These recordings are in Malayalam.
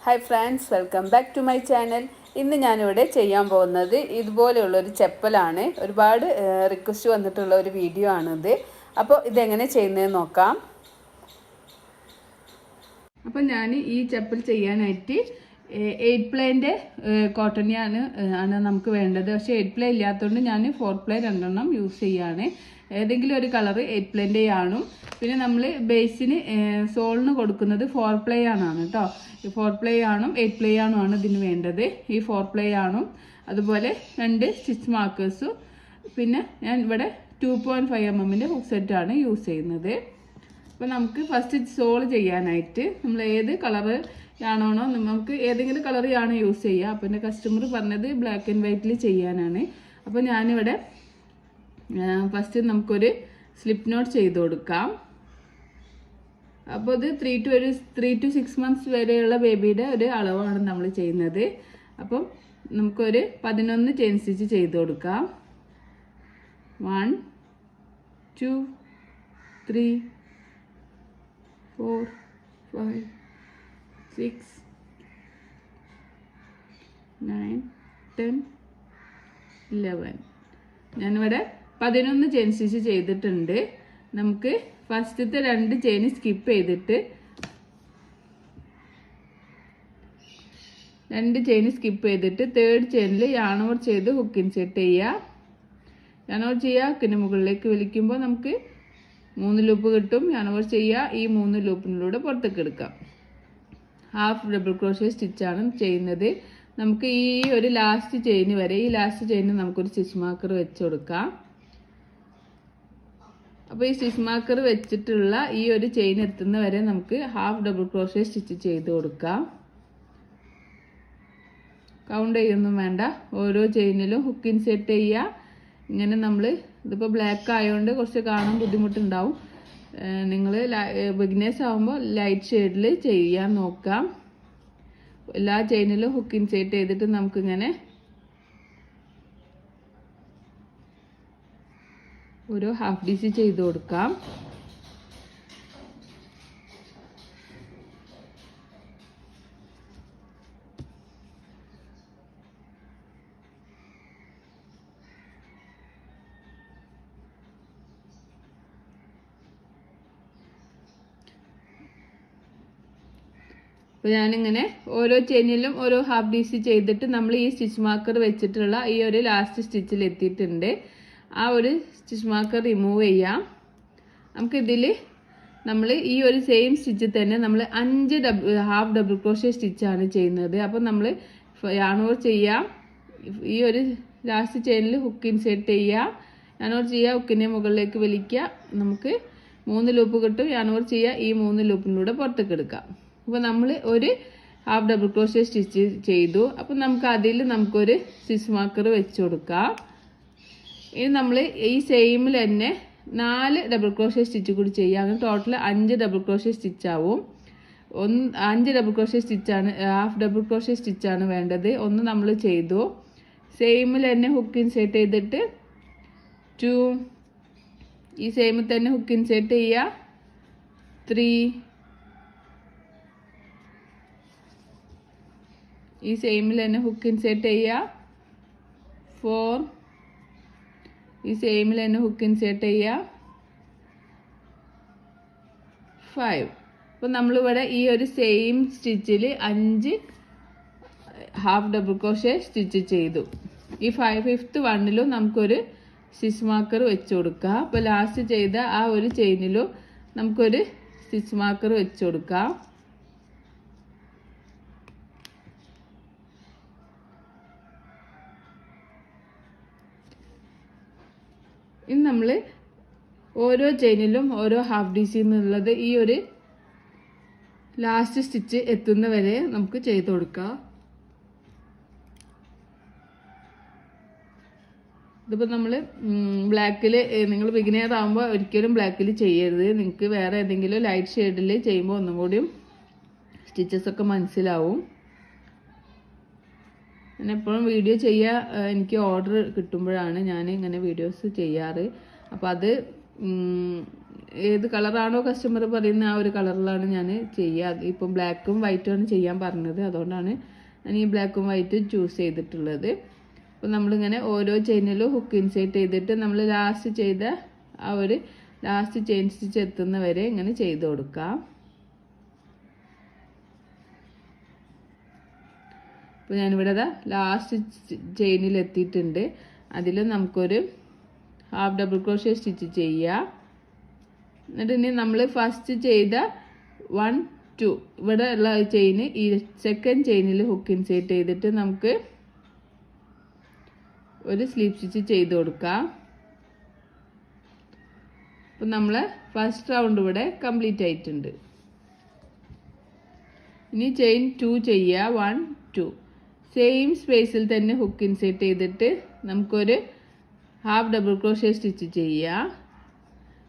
Hi friends, welcome back to my channel. ഇന്ന് ഞാനിവിടെ ചെയ്യാൻ പോകുന്നത് ഇതുപോലെയുള്ളൊരു ചെപ്പലാണ്. ഒരുപാട് റിക്വസ്റ്റ് വന്നിട്ടുള്ള ഒരു വീഡിയോ ആണിത്. അപ്പോൾ ഇതെങ്ങനെ ചെയ്യുന്നതെന്ന് നോക്കാം. അപ്പോൾ ഞാൻ ഈ ചെപ്പൽ ചെയ്യാനായിട്ട് 8 പ്ലേൻ്റെ കോട്ടണിയാണ് നമുക്ക് വേണ്ടത്. പക്ഷേ 8 പ്ലേ ഇല്ലാത്തതുകൊണ്ട് ഞാൻ 4 പ്ലേ 2 യൂസ് ചെയ്യാണ്. ഏതെങ്കിലും ഒരു കളർ 8 പ്ലേൻ്റെ ആണും. പിന്നെ നമ്മൾ ബേസിന് സോളിന് കൊടുക്കുന്നത് 4 പ്ലേ ആണ് കേട്ടോ. ഈ 4 പ്ലേ ആണും 8 പ്ലേ ആണുമാണ് ഇതിന് വേണ്ടത്. ഈ 4 പ്ലേ ആണും അതുപോലെ 2 സ്റ്റിച്ച് മാർക്കേഴ്സും. പിന്നെ ഞാൻ ഇവിടെ 2.5 mm ഹുക്ക് സെറ്റാണ് യൂസ് ചെയ്യുന്നത്. അപ്പോൾ നമുക്ക് ഫസ്റ്റ് സോൾ ചെയ്യാനായിട്ട് നമ്മൾ ഏത് കളറ് ആണോ നമുക്ക് ഏതെങ്കിലും കളറാണ് യൂസ് ചെയ്യുക. അപ്പോൾ എൻ്റെ കസ്റ്റമർ പറഞ്ഞത് ബ്ലാക്ക് ആൻഡ് വൈറ്റിൽ ചെയ്യാനാണ്. അപ്പോൾ ഞാനിവിടെ ഫസ്റ്റ് നമുക്കൊരു സ്ലിപ്പ് നോട്ട് ചെയ്ത് കൊടുക്കാം. അപ്പോൾ ഇത് 3 to 6 months വരെയുള്ള ബേബിയുടെ ഒരു അളവാണ് നമ്മൾ ചെയ്യുന്നത്. അപ്പം നമുക്കൊരു 11 ചെയിൻ സ്റ്റിച്ച് ചെയ്ത് കൊടുക്കാം. 1 2 3 4 5 6 9 10 11. ഞാനിവിടെ 11 ചെയിൻ സ്റ്റിച്ച് ചെയ്തിട്ടുണ്ട്. നമുക്ക് ഫസ്റ്റത്തെ 2 ചെയിൻ സ്കിപ്പ് ചെയ്തിട്ട് 2 ചെയിൻ സ്കിപ്പ് ചെയ്തിട്ട് 3rd ചെയിനിൽ യാൺ ഓവർ ചെയ്ത് ഹുക്ക് ഇൻസേർട്ട് ചെയ്യുക. യാൺ ഓവർ ചെയ്യുക, ഹുക്കിന് മുകളിലേക്ക് വലിക്കുമ്പോൾ നമുക്ക് 3 ലൂപ്പ് കിട്ടും. യാൺ ഓവർ ചെയ്യുക, ഈ 3 ലൂപ്പിലൂടെ പുറത്തേക്ക് എടുക്കാം. ഹാഫ് ഡബിൾ ക്രോഷ്യ സ്റ്റിച്ചാണ് ചെയ്യുന്നത്. നമുക്ക് ഈ ഒരു ലാസ്റ്റ് ചെയിൻ വരെ, ഈ ലാസ്റ്റ് ചെയിന് നമുക്കൊരു സ്റ്റിച്ച് മാർക്കർ വെച്ച് കൊടുക്കാം. അപ്പോൾ ഈ സ്റ്റിച്ച് മാർക്കർ വെച്ചിട്ടുള്ള ഈ ഒരു ചെയിൻ എത്തുന്ന വരെ നമുക്ക് ഹാഫ് ഡബിൾ ക്രോഷ്യ സ്റ്റിച്ച് ചെയ്ത് കൊടുക്കാം. കൗണ്ട് ചെയ്യൊന്നും വേണ്ട. ഓരോ ചെയിനിലും ഹുക്ക് ഇൻസേർട്ട് ചെയ്യുക. ഇങ്ങനെ നമ്മൾ ഇതിപ്പോൾ ബ്ലാക്ക് ആയതുകൊണ്ട് കുറച്ച് കാണാൻ ബുദ്ധിമുട്ടുണ്ടാവും. നിങ്ങൾ ബിഗിനേഴ്സ് ആകുമ്പോൾ ലൈറ്റ് ഷെയ്ഡിൽ ചെയ്യാൻ നോക്കാം. എല്ലാ ചെയിനിലും ഹുക്ക് ഇൻസേർട്ട് ചെയ്തിട്ട് നമുക്കിങ്ങനെ ഒരു ഹാഫ് ഡിസി ചെയ്ത് കൊടുക്കാം. അപ്പോൾ ഞാനിങ്ങനെ ഓരോ ചെയിനിലും ഓരോ ഹാഫ് ഡിസി ചെയ്തിട്ട് നമ്മൾ ഈ സ്റ്റിച്ച് മാർക്കർ വെച്ചിട്ടുള്ള ഈ ഒരു ലാസ്റ്റ് സ്റ്റിച്ചിൽ എത്തിയിട്ടുണ്ട്. ആ ഒരു സ്റ്റിച്ച് മാർക്കർ റിമൂവ് ചെയ്യാം. നമുക്കിതിൽ നമ്മൾ ഈ ഒരു സെയിം സ്റ്റിച്ചിൽ തന്നെ നമ്മൾ 5 ഹാഫ് ഡബിൾ ക്രോഷ്യ സ്റ്റിച്ചാണ് ചെയ്യുന്നത്. അപ്പോൾ നമ്മൾ യാൺ ഓവർ ചെയ്യാം. ഈ ഒരു ലാസ്റ്റ് ചെയിനിൽ ഹുക്ക് ഇൻസേർട്ട് ചെയ്യുക. യാൺ ഓവർ ചെയ്യുക, ഹുക്കിനെ മുകളിലേക്ക് വലിക്കുക. നമുക്ക് 3 ലൂപ്പ് കിട്ടും. യാൺ ഓവർ ചെയ്യുക, ഈ 3 ലൂപ്പിലൂടെ പുറത്തേക്ക് എടുക്കാം. അപ്പോൾ നമ്മൾ ഒരു ഹാഫ് ഡബിൾ ക്രോഷ്യ സ്റ്റിച്ച് ചെയ്തു. അപ്പോൾ നമുക്ക് അതിൽ നമുക്കൊരു സ്റ്റിച്ച് മാർക്കർ വെച്ച് കൊടുക്കാം. ഇനി നമ്മൾ ഈ സെയിമിൽ തന്നെ 4 ഡബിൾ ക്രോഷ്യ സ്റ്റിച്ച് കൂടി ചെയ്യാം. അങ്ങനെ ടോട്ടൽ 5 ഡബിൾ ക്രോഷ്യ സ്റ്റിച്ച് ആവും. 5 ഡബിൾ ക്രോഷ്യ സ്റ്റിച്ചാണ്, ഹാഫ് ഡബിൾ ക്രോഷ്യ സ്റ്റിച്ചാണ് വേണ്ടത്. ഒന്ന് നമ്മൾ ചെയ്തു. സെയിമിൽ തന്നെ ഹുക്ക് ഇൻസേർട്ട് ചെയ്തിട്ട് 2, ഈ സെയിമിൽ തന്നെ ഹുക്ക് ഇൻസേർട്ട് ചെയ്യുക. 3, ഈ സെയിമിൽ തന്നെ ഹുക്ക് ഇൻസേർട്ട് ചെയ്യുക. 4, ഈ സെയിമിൽ തന്നെ ഹുക്ക് ഇൻസേർട്ട് ചെയ്യുക. 5. അപ്പോൾ നമ്മളിവിടെ ഈ ഒരു സെയിം സ്റ്റിച്ചിൽ 5 ഹാഫ് ഡബിൾ ക്രോഷ്യ സ്റ്റിച്ച് ചെയ്തു. ഈ 5th വണ്ണിലും നമുക്കൊരു സ്റ്റിച്ച് മാർക്കർ വെച്ച് കൊടുക്കുക. അപ്പോൾ ലാസ്റ്റ് ചെയ്ത ആ ഒരു ചെയിനിലും നമുക്കൊരു സ്റ്റിച്ച് മാർക്കർ വെച്ച് കൊടുക്കാം. ഇനി നമ്മൾ ഓരോ ചെയിനിലും ഓരോ ഹാഫ് ഡിസി എന്നുള്ളത് ഈ ഒരു ലാസ്റ്റ് സ്റ്റിച്ച് എത്തുന്ന വരെ നമുക്ക് ചെയ്ത് കൊടുക്കാം. ഇതിപ്പോൾ നമ്മൾ ബ്ലാക്കിൽ, നിങ്ങൾ ബിഗിനർ ആകുമ്പോൾ ഒരിക്കലും ബ്ലാക്കിൽ ചെയ്യരുത്. നിങ്ങൾക്ക് വേറെ ഏതെങ്കിലും ലൈറ്റ് ഷെയ്ഡിൽ ചെയ്യുമ്പോൾ ഒന്നും കൂടിയും സ്റ്റിച്ചസൊക്കെ മനസ്സിലാവും. ഞാൻ എപ്പോഴും വീഡിയോ ചെയ്യുക എനിക്ക് ഓർഡർ കിട്ടുമ്പോഴാണ് ഞാൻ ഇങ്ങനെ വീഡിയോസ് ചെയ്യാറ്. അപ്പോൾ അത് ഏത് കളറാണോ കസ്റ്റമർ പറയുന്ന ആ ഒരു കളറിലാണ് ഞാൻ ചെയ്യുക. ഇപ്പം ബ്ലാക്കും വൈറ്റുമാണ് ചെയ്യാൻ പറഞ്ഞത്, അതുകൊണ്ടാണ് ഞാൻ ഈ ബ്ലാക്കും വൈറ്റും ചൂസ് ചെയ്തിട്ടുള്ളത്. അപ്പോൾ നമ്മളിങ്ങനെ ഓരോ ചെയിനിലും ഹുക്ക് ഇൻസേർട്ട് ചെയ്തിട്ട് നമ്മൾ ലാസ്റ്റ് ചെയ്ത ആ ഒരു ലാസ്റ്റ് ചെയിൻ സ്റ്റിച്ച് എത്തുന്ന വരെ ഇങ്ങനെ ചെയ്ത് കൊടുക്കാം. അപ്പോൾ ഞാനിവിടെ ലാസ്റ്റ് ചെയിനിൽ എത്തിയിട്ടുണ്ട്. അതിൽ നമുക്കൊരു ഹാഫ് ഡബിൾ ക്രോഷ്യ സ്റ്റിച്ച് ചെയ്യാം. എന്നിട്ട് ഇനി നമ്മൾ ഫസ്റ്റ് ചെയ്ത 1 2 ഇവിടെ ഉള്ള ചെയിന് ഈ സെക്കൻഡ് ചെയിനിൽ ഹുക്ക് ഇൻസേർട്ട് ചെയ്തിട്ട് നമുക്ക് ഒരു സ്ലീപ്പ് സ്റ്റിച്ച് ചെയ്ത് കൊടുക്കാം. അപ്പം നമ്മൾ ഫസ്റ്റ് റൗണ്ട് ഇവിടെ കംപ്ലീറ്റ് ആയിട്ടുണ്ട്. ഇനി ചെയിൻ 2 ചെയ്യുക. 1 2 സെയിം സ്പേസിൽ തന്നെ ഹുക്ക് ഇൻസേർട്ട് ചെയ്തിട്ട് നമുക്കൊരു ഹാഫ് ഡബിൾ ക്രോഷ്യ സ്റ്റിച്ച് ചെയ്യുക.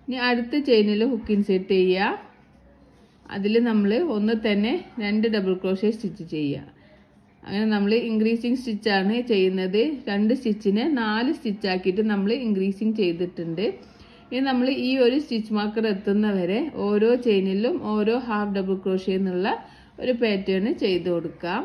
ഇനി അടുത്ത ചെയിനിൽ ഹുക്ക് ഇൻസേർട്ട് ചെയ്യുക. അതിൽ നമ്മൾ ഒന്ന് തന്നെ 2 ഡബിൾ ക്രോഷ്യ സ്റ്റിച്ച് ചെയ്യുക. അങ്ങനെ നമ്മൾ ഇൻക്രീസിങ് സ്റ്റിച്ചാണ് ചെയ്യുന്നത്. 2 സ്റ്റിച്ചിനെ 4 സ്റ്റിച്ചാക്കിയിട്ട് നമ്മൾ ഇൻക്രീസിങ് ചെയ്തിട്ടുണ്ട്. ഇനി നമ്മൾ ഈ ഒരു സ്റ്റിച്ച് മാർക്കർ എത്തുന്നവരെ ഓരോ ചെയിനിലും ഓരോ ഹാഫ് ഡബിൾ ക്രോഷ്യ എന്നുള്ള ഒരു പാറ്റേൺ ചെയ്ത് കൊടുക്കാം.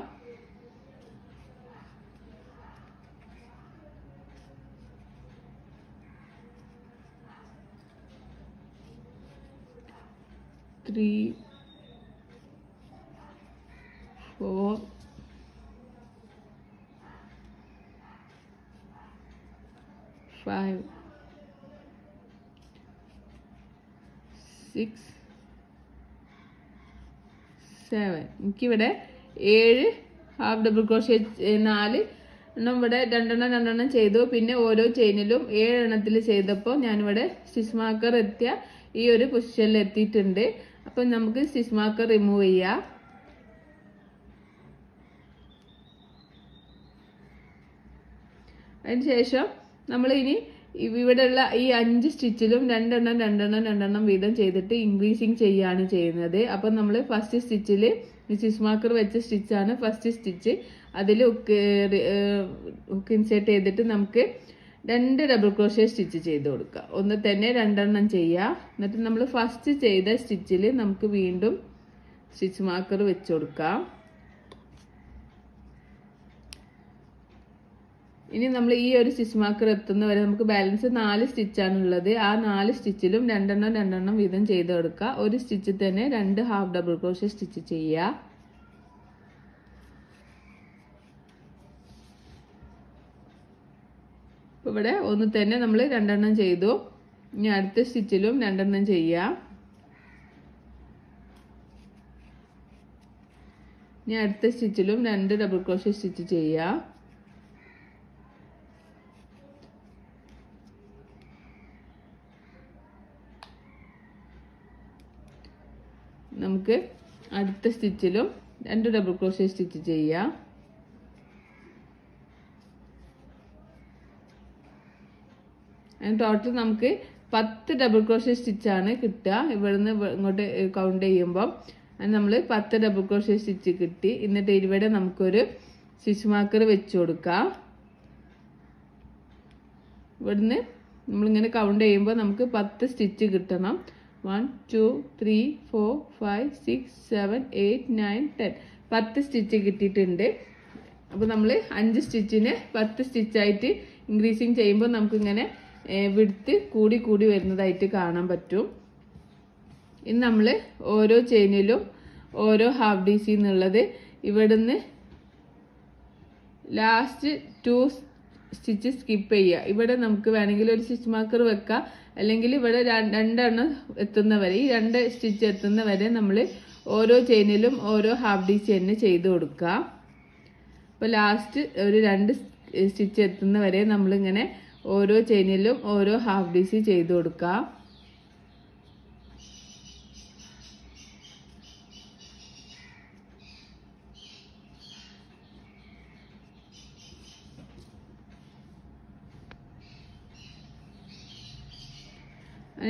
Three, 4, 5, 6, 7. എനിക്കിവിടെ 7 ഹാഫ് ഡബിൾ ക്രോഷ്യ 4 എണ്ണം ഇവിടെ 2 എണ്ണം ചെയ്തു. പിന്നെ ഓരോ ചെയിനിലും 7 എണ്ണത്തിൽ ചെയ്തപ്പോൾ ഞാനിവിടെ സ്റ്റിച്ച് മാർക്കർ എത്തിയ ഈ ഒരു പൊസിഷനിൽ എത്തിയിട്ടുണ്ട്. അപ്പം നമുക്ക് സ്റ്റിച്ച് മാർക്കർ റിമൂവ് ചെയ്യാം. അതിനുശേഷം നമ്മൾ ഇനി ഇവിടെയുള്ള ഈ 5 സ്റ്റിച്ചിലും 2 എണ്ണം വീതം ചെയ്തിട്ട് ഇൻക്രീസിങ് ചെയ്യാണ് ചെയ്യുന്നത്. അപ്പം നമ്മൾ ഫസ്റ്റ് സ്റ്റിച്ചിൽ സ്റ്റിച്ച് മാർക്കർ വെച്ച സ്റ്റിച്ചാണ് ഫസ്റ്റ് സ്റ്റിച്ച്. അതിൽ ഹുക്ക് ഇൻസേർട്ട് ചെയ്തിട്ട് നമുക്ക് 2 ഡബിൾ ക്രോഷ്യ സ്റ്റിച്ച് ചെയ്ത് കൊടുക്കുക. ഒന്ന് തന്നെ 2 എണ്ണം ചെയ്യുക. എന്നിട്ട് നമ്മൾ ഫസ്റ്റ് ചെയ്ത സ്റ്റിച്ചിൽ നമുക്ക് വീണ്ടും സ്റ്റിച്ച് മാർക്കർ വെച്ച് കൊടുക്കാം. ഇനി നമ്മൾ ഈ ഒരു സ്റ്റിച്ച് മാർക്കർ എത്തുന്നവരെ നമുക്ക് ബാലൻസ് 4 സ്റ്റിച്ചാണ് ഉള്ളത്. ആ 4 സ്റ്റിച്ചിലും 2 എണ്ണം വീതം ചെയ്ത് കൊടുക്കുക. ഒരു സ്റ്റിച്ചിൽ തന്നെ 2 ഹാഫ് ഡബിൾ ക്രോഷ്യ സ്റ്റിച്ച് ചെയ്യുക. ഇവിടെ ഒന്ന് തന്നെ നമ്മൾ 2 എണ്ണം ചെയ്തു. ഇനി അടുത്ത സ്റ്റിച്ചിലും 2 എണ്ണം ചെയ്യാം. ഇനി അടുത്ത സ്റ്റിച്ചിലും 2 ഡബിൾ ക്രോഷ്യ സ്റ്റിച്ച് ചെയ്യാം. നമുക്ക് അടുത്ത സ്റ്റിച്ചിലും 2 ഡബിൾ ക്രോഷ്യ സ്റ്റിച്ച് ചെയ്യാം. ടോട്ടൽ നമുക്ക് 10 ഡബിൾ ക്രോഷ്യ സ്റ്റിച്ചാണ് കിട്ടുക. ഇവിടുന്ന് ഇങ്ങോട്ട് കൗണ്ട് ചെയ്യുമ്പോൾ നമ്മൾ 10 ഡബിൾ ക്രോഷ്യ സ്റ്റിച്ച് കിട്ടി. എന്നിട്ട് ഇവിടെ നമുക്കൊരു സ്റ്റിച്ച് മാർക്കർ വെച്ച് കൊടുക്കാം. ഇവിടുന്ന് നമ്മളിങ്ങനെ കൗണ്ട് ചെയ്യുമ്പോൾ നമുക്ക് 10 സ്റ്റിച്ച് കിട്ടണം. 1 2 3 4 5 6 7 8 9 10 10 സ്റ്റിച്ച് കിട്ടിയിട്ടുണ്ട്. അപ്പോൾ നമ്മൾ 5 സ്റ്റിച്ചിന് 10 സ്റ്റിച്ചായിട്ട് ഇൻക്രീസിങ് ചെയ്യുമ്പോൾ നമുക്കിങ്ങനെ വിഡ്ത്ത് കൂടി വരുന്നതായിട്ട് കാണാൻ പറ്റും. ഇനി നമ്മൾ ഓരോ ചെയിനിലും ഓരോ ഹാഫ് ഡി സി എന്നുള്ളത് ഇവിടുന്ന് ലാസ്റ്റ് 2 സ്റ്റിച്ച് സ്കിപ്പ് ചെയ്യുക. ഇവിടെ നമുക്ക് വേണമെങ്കിൽ ഒരു സ്റ്റിച്ച് മാർക്കർ വെക്കാം, അല്ലെങ്കിൽ ഇവിടെ 2 എണ്ണം എത്തുന്നവരെ ഈ 2 സ്റ്റിച്ച് എത്തുന്നവരെ നമ്മൾ ഓരോ ചെയിനിലും ഓരോ ഹാഫ് ഡി സി തന്നെ ചെയ്ത് കൊടുക്കുക. അപ്പോൾ ലാസ്റ്റ് ഒരു 2 സ്റ്റിച്ച് എത്തുന്നവരെ നമ്മളിങ്ങനെ ഓരോ ചെയിനിലും ഓരോ ഹാഫ് ഡി സി ചെയ്ത് കൊടുക്കാം.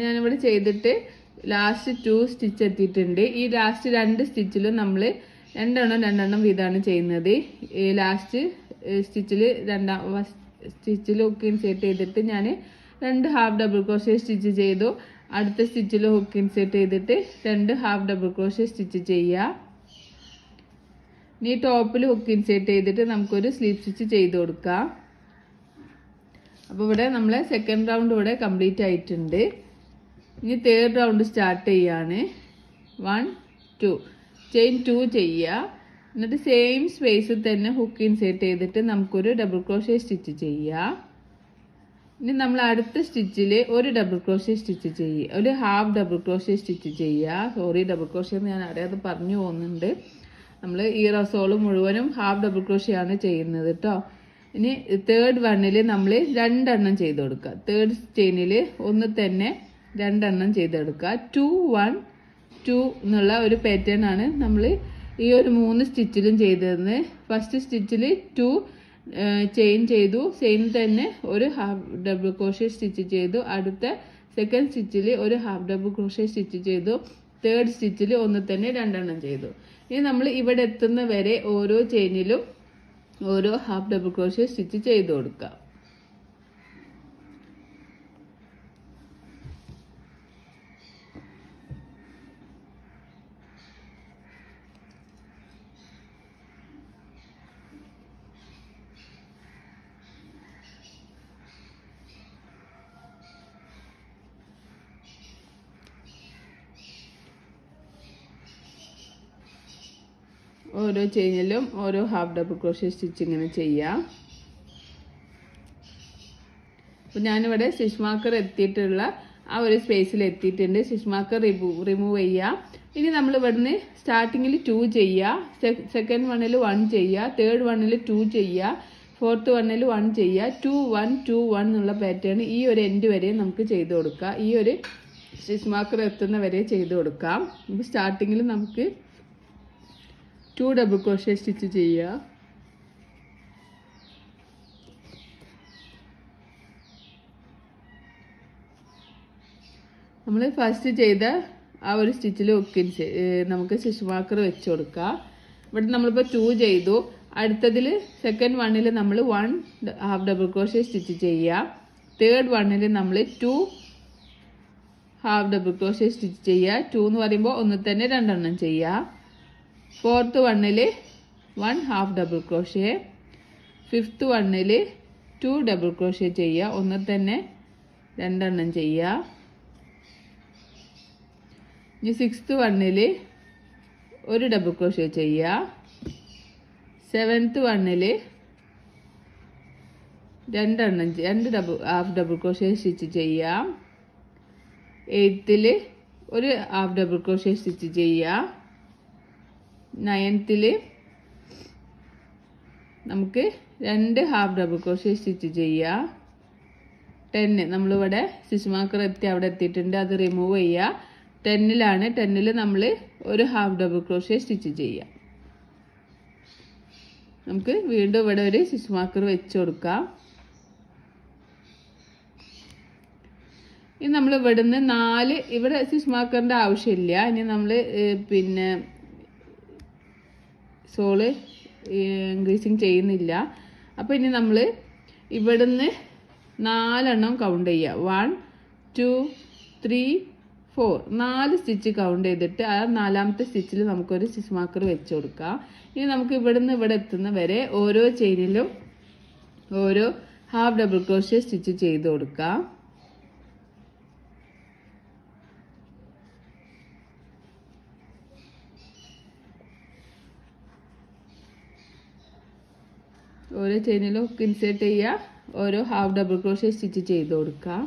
ഞാനിവിടെ ചെയ്തിട്ട് ലാസ്റ്റ് 2 സ്റ്റിച്ച് എത്തിയിട്ടുണ്ട്. ഈ ലാസ്റ്റ് 2 സ്റ്റിച്ചിലും നമ്മൾ 2 എണ്ണം വീതമാണ് ചെയ്യുന്നത്. ഈ ലാസ്റ്റ് സ്റ്റിച്ചിൽ സ്റ്റിച്ചിൽ ഒക്കെ ഇൻസേർട്ട് ചെയ്തിട്ട് ഞാൻ 2 ഹാഫ് ഡബിൾ ക്രോഷ്യ സ്റ്റിച്ച് ചെയ്തു. അടുത്ത സ്റ്റിച്ചിൽ ഹുക്ക് ഇൻസേർട്ട് ചെയ്തിട്ട് 2 ഹാഫ് ഡബിൾ ക്രോഷ്യ സ്റ്റിച്ച് ചെയ്യുക. ഇനി ടോപ്പിൽ ഹുക്ക് ഇൻസേർട്ട് ചെയ്തിട്ട് നമുക്കൊരു സ്ലീവ് സ്റ്റിച്ച് ചെയ്ത് കൊടുക്കാം. അപ്പോൾ ഇവിടെ നമ്മളെ സെക്കൻഡ് റൗണ്ട് ഇവിടെ കംപ്ലീറ്റ് ആയിട്ടുണ്ട്. ഇനി തേർഡ് റൗണ്ട് സ്റ്റാർട്ട് ചെയ്യാണ്. 1 2 ചെയിൻ 2 ചെയ്യുക. എന്നിട്ട് സെയിം സ്പേസിൽ തന്നെ ഹുക്ക് ഇൻസേർട്ട് ചെയ്തിട്ട് നമുക്കൊരു ഡബിൾ ക്രോഷ്യ സ്റ്റിച്ച് ചെയ്യുക. ഇനി നമ്മൾ അടുത്ത സ്റ്റിച്ചിൽ ഒരു ഡബിൾ ക്രോഷ്യ സ്റ്റിച്ച് ചെയ്യുക, ഒരു ഹാഫ് ഡബിൾ ക്രോഷ്യ സ്റ്റിച്ച് ചെയ്യുക. സോറി, ഡബിൾ ക്രോഷ്യ എന്ന് ഞാൻ അറിയാതെ പറഞ്ഞു പോകുന്നുണ്ട്. നമ്മൾ ഈ റസോള് മുഴുവനും ഹാഫ് ഡബിൾ ക്രോഷ്യ ആണ് ചെയ്യുന്നത് കേട്ടോ. ഇനി തേർഡ് വണ്ണിൽ നമ്മൾ 2 എണ്ണം ചെയ്ത് കൊടുക്കുക. തേർഡ് ചെയിനിൽ ഒന്ന് തന്നെ 2 എണ്ണം ചെയ്തെടുക്കുക. 2 1 2 എന്നുള്ള ഒരു പാറ്റേൺ ആണ് നമ്മൾ ഈ ഒരു 3 സ്റ്റിച്ചിലും ചെയ്തതെന്ന്. ഫസ്റ്റ് സ്റ്റിച്ചിൽ 2 ചെയിൻ ചെയ്തു, സെയിം തന്നെ ഒരു ഹാഫ് ഡബിൾ ക്രോഷ്യ സ്റ്റിച്ച് ചെയ്തു. അടുത്ത സെക്കൻഡ് സ്റ്റിച്ചിൽ ഒരു ഹാഫ് ഡബിൾ ക്രോഷ്യ സ്റ്റിച്ച് ചെയ്തു. തേർഡ് സ്റ്റിച്ചിൽ ഒന്ന് തന്നെ 2 എണ്ണം ചെയ്തു. ഇനി നമ്മൾ ഇവിടെ എത്തുന്ന വരെ ഓരോ ചെയിനിലും ഓരോ ഹാഫ് ഡബിൾ ക്രോഷ്യ സ്റ്റിച്ച് ചെയ്ത് കൊടുക്കുക. ഓരോ ചെയിനിലും ഓരോ ഹാഫ് ഡബിൾ ക്രോഷ്യ സ്റ്റിച്ച് ഇങ്ങനെ ചെയ്യാം. അപ്പോൾ ഞാനിവിടെ സ്റ്റിച്ച് മാർക്കർ എത്തിയിട്ടുള്ള ആ ഒരു സ്പേസിൽ എത്തിയിട്ടുണ്ട്. സ്റ്റിച്ച് മാർക്കർ റിമൂവ് ചെയ്യുക. ഇനി നമ്മൾ ഇവിടുന്ന് സ്റ്റാർട്ടിങ്ങിൽ 2 ചെയ്യുക, സെക്കൻഡ് വണ്ണിൽ 1 ചെയ്യുക, തേർഡ് വണ്ണിൽ 2 ചെയ്യുക, ഫോർത്ത് വണ്ണിൽ 1 ചെയ്യുക. 2 1 2 1 എന്നുള്ള പാറ്റേൺ ഈ ഒരു എൻഡ് വരെ നമുക്ക് ചെയ്ത് കൊടുക്കാം. ഈ ഒരു സ്റ്റിച്ച് മാർക്കർ എത്തുന്ന വരെ ചെയ്ത് കൊടുക്കാം. ഇപ്പോൾ സ്റ്റാർട്ടിങ്ങിൽ നമുക്ക് 2 ഡബിൾ ക്രോഷ്യ സ്റ്റിച്ച് ചെയ്യുക. നമ്മൾ ഫസ്റ്റ് ചെയ്ത ആ ഒരു സ്റ്റിച്ചിൽ നമുക്ക് സ്റ്റിച്ച് മാർക്കർ വെച്ച് കൊടുക്കുക. ഇവിടെ നമ്മളിപ്പോൾ 2 ചെയ്തു. അടുത്തതിൽ സെക്കൻഡ് വണ്ണിൽ നമ്മൾ 1 ഹാഫ് ഡബിൾ ക്രോഷ്യ സ്റ്റിച്ച് ചെയ്യുക. തേർഡ് വണ്ണിൽ നമ്മൾ 2 ഹാഫ് ഡബിൾ ക്രോഷ്യ സ്റ്റിച്ച് ചെയ്യുക. 2 എന്ന് പറയുമ്പോൾ ഒന്ന് തന്നെ 2 എണ്ണം ചെയ്യുക. ഫോർത്ത് വണ്ണിൽ 1 ഹാഫ് ഡബിൾ ക്രോഷ്യ. ഫിഫ്ത്ത് വണ്ണിൽ 2 ഡബിൾ ക്രോഷ്യ ചെയ്യുക, ഒന്ന് തന്നെ 2 എണ്ണം ചെയ്യുക. ഇനി സിക്സ്ത് വണ്ണിൽ ഒരു ഡബിൾ ക്രോഷ്യ ചെയ്യുക. സെവൻത്ത് വണ്ണിൽ 2 ഹാഫ് ഡബിൾ ക്രോഷ്യ സ്റ്റിച്ച് ചെയ്യുക. എയ്ത്തിൽ ഒരു ഹാഫ് ഡബിൾ ക്രോഷ്യ സ്റ്റിച്ച് ചെയ്യുക. നയൻത്തിൽ നമുക്ക് 2 ഹാഫ് ഡബിൾ ക്രോഷ്യ സ്റ്റിച്ച് ചെയ്യുക. 10 നമ്മളിവിടെ സ്റ്റിച്ച് മാർക്കർ അവിടെ എത്തിയിട്ടുണ്ട്, അത് റിമൂവ് ചെയ്യുക. 10ലാണ് 10ൽ നമ്മൾ ഒരു ഹാഫ് ഡബിൾ ക്രോഷ്യ സ്റ്റിച്ച് ചെയ്യുക. നമുക്ക് വീണ്ടും ഇവിടെ ഒരു സ്റ്റിച്ച് മാർക്കർ വെച്ച് കൊടുക്കാം. ഇനി നമ്മൾ ഇവിടുന്ന് 4 ഇവിടെ സ്റ്റിച്ച് മാർക്കറിൻ്റെ ആവശ്യമില്ല. ഇനി നമ്മൾ പിന്നെ സോള് ഇൻക്രീസിങ് ചെയ്യുന്നില്ല. അപ്പോൾ ഇനി നമ്മൾ ഇവിടുന്ന് 4 എണ്ണം കൗണ്ട് ചെയ്യുക. 1 2 3 4 4 സ്റ്റിച്ച് കൗണ്ട് ചെയ്തിട്ട് ആ 4ാമത്തെ സ്റ്റിച്ചിൽ നമുക്കൊരു സ്റ്റിച്ച് മാർക്കർ വെച്ച് കൊടുക്കാം. ഇനി നമുക്ക് ഇവിടുന്ന് ഇവിടെ എത്തുന്ന വരെ ഓരോ ചെയിനിലും ഓരോ ഹാഫ് ഡബിൾ ക്രോഷ്യ സ്റ്റിച്ച് ചെയ്ത് കൊടുക്കാം. ഓരോ ചെയിനിലും ഹുക്ക് ഇൻസേർട്ട് ചെയ്യുക, ഓരോ ഹാഫ് ഡബിൾ ക്രോഷ്യ സ്റ്റിച്ച് ചെയ്ത് കൊടുക്കുക.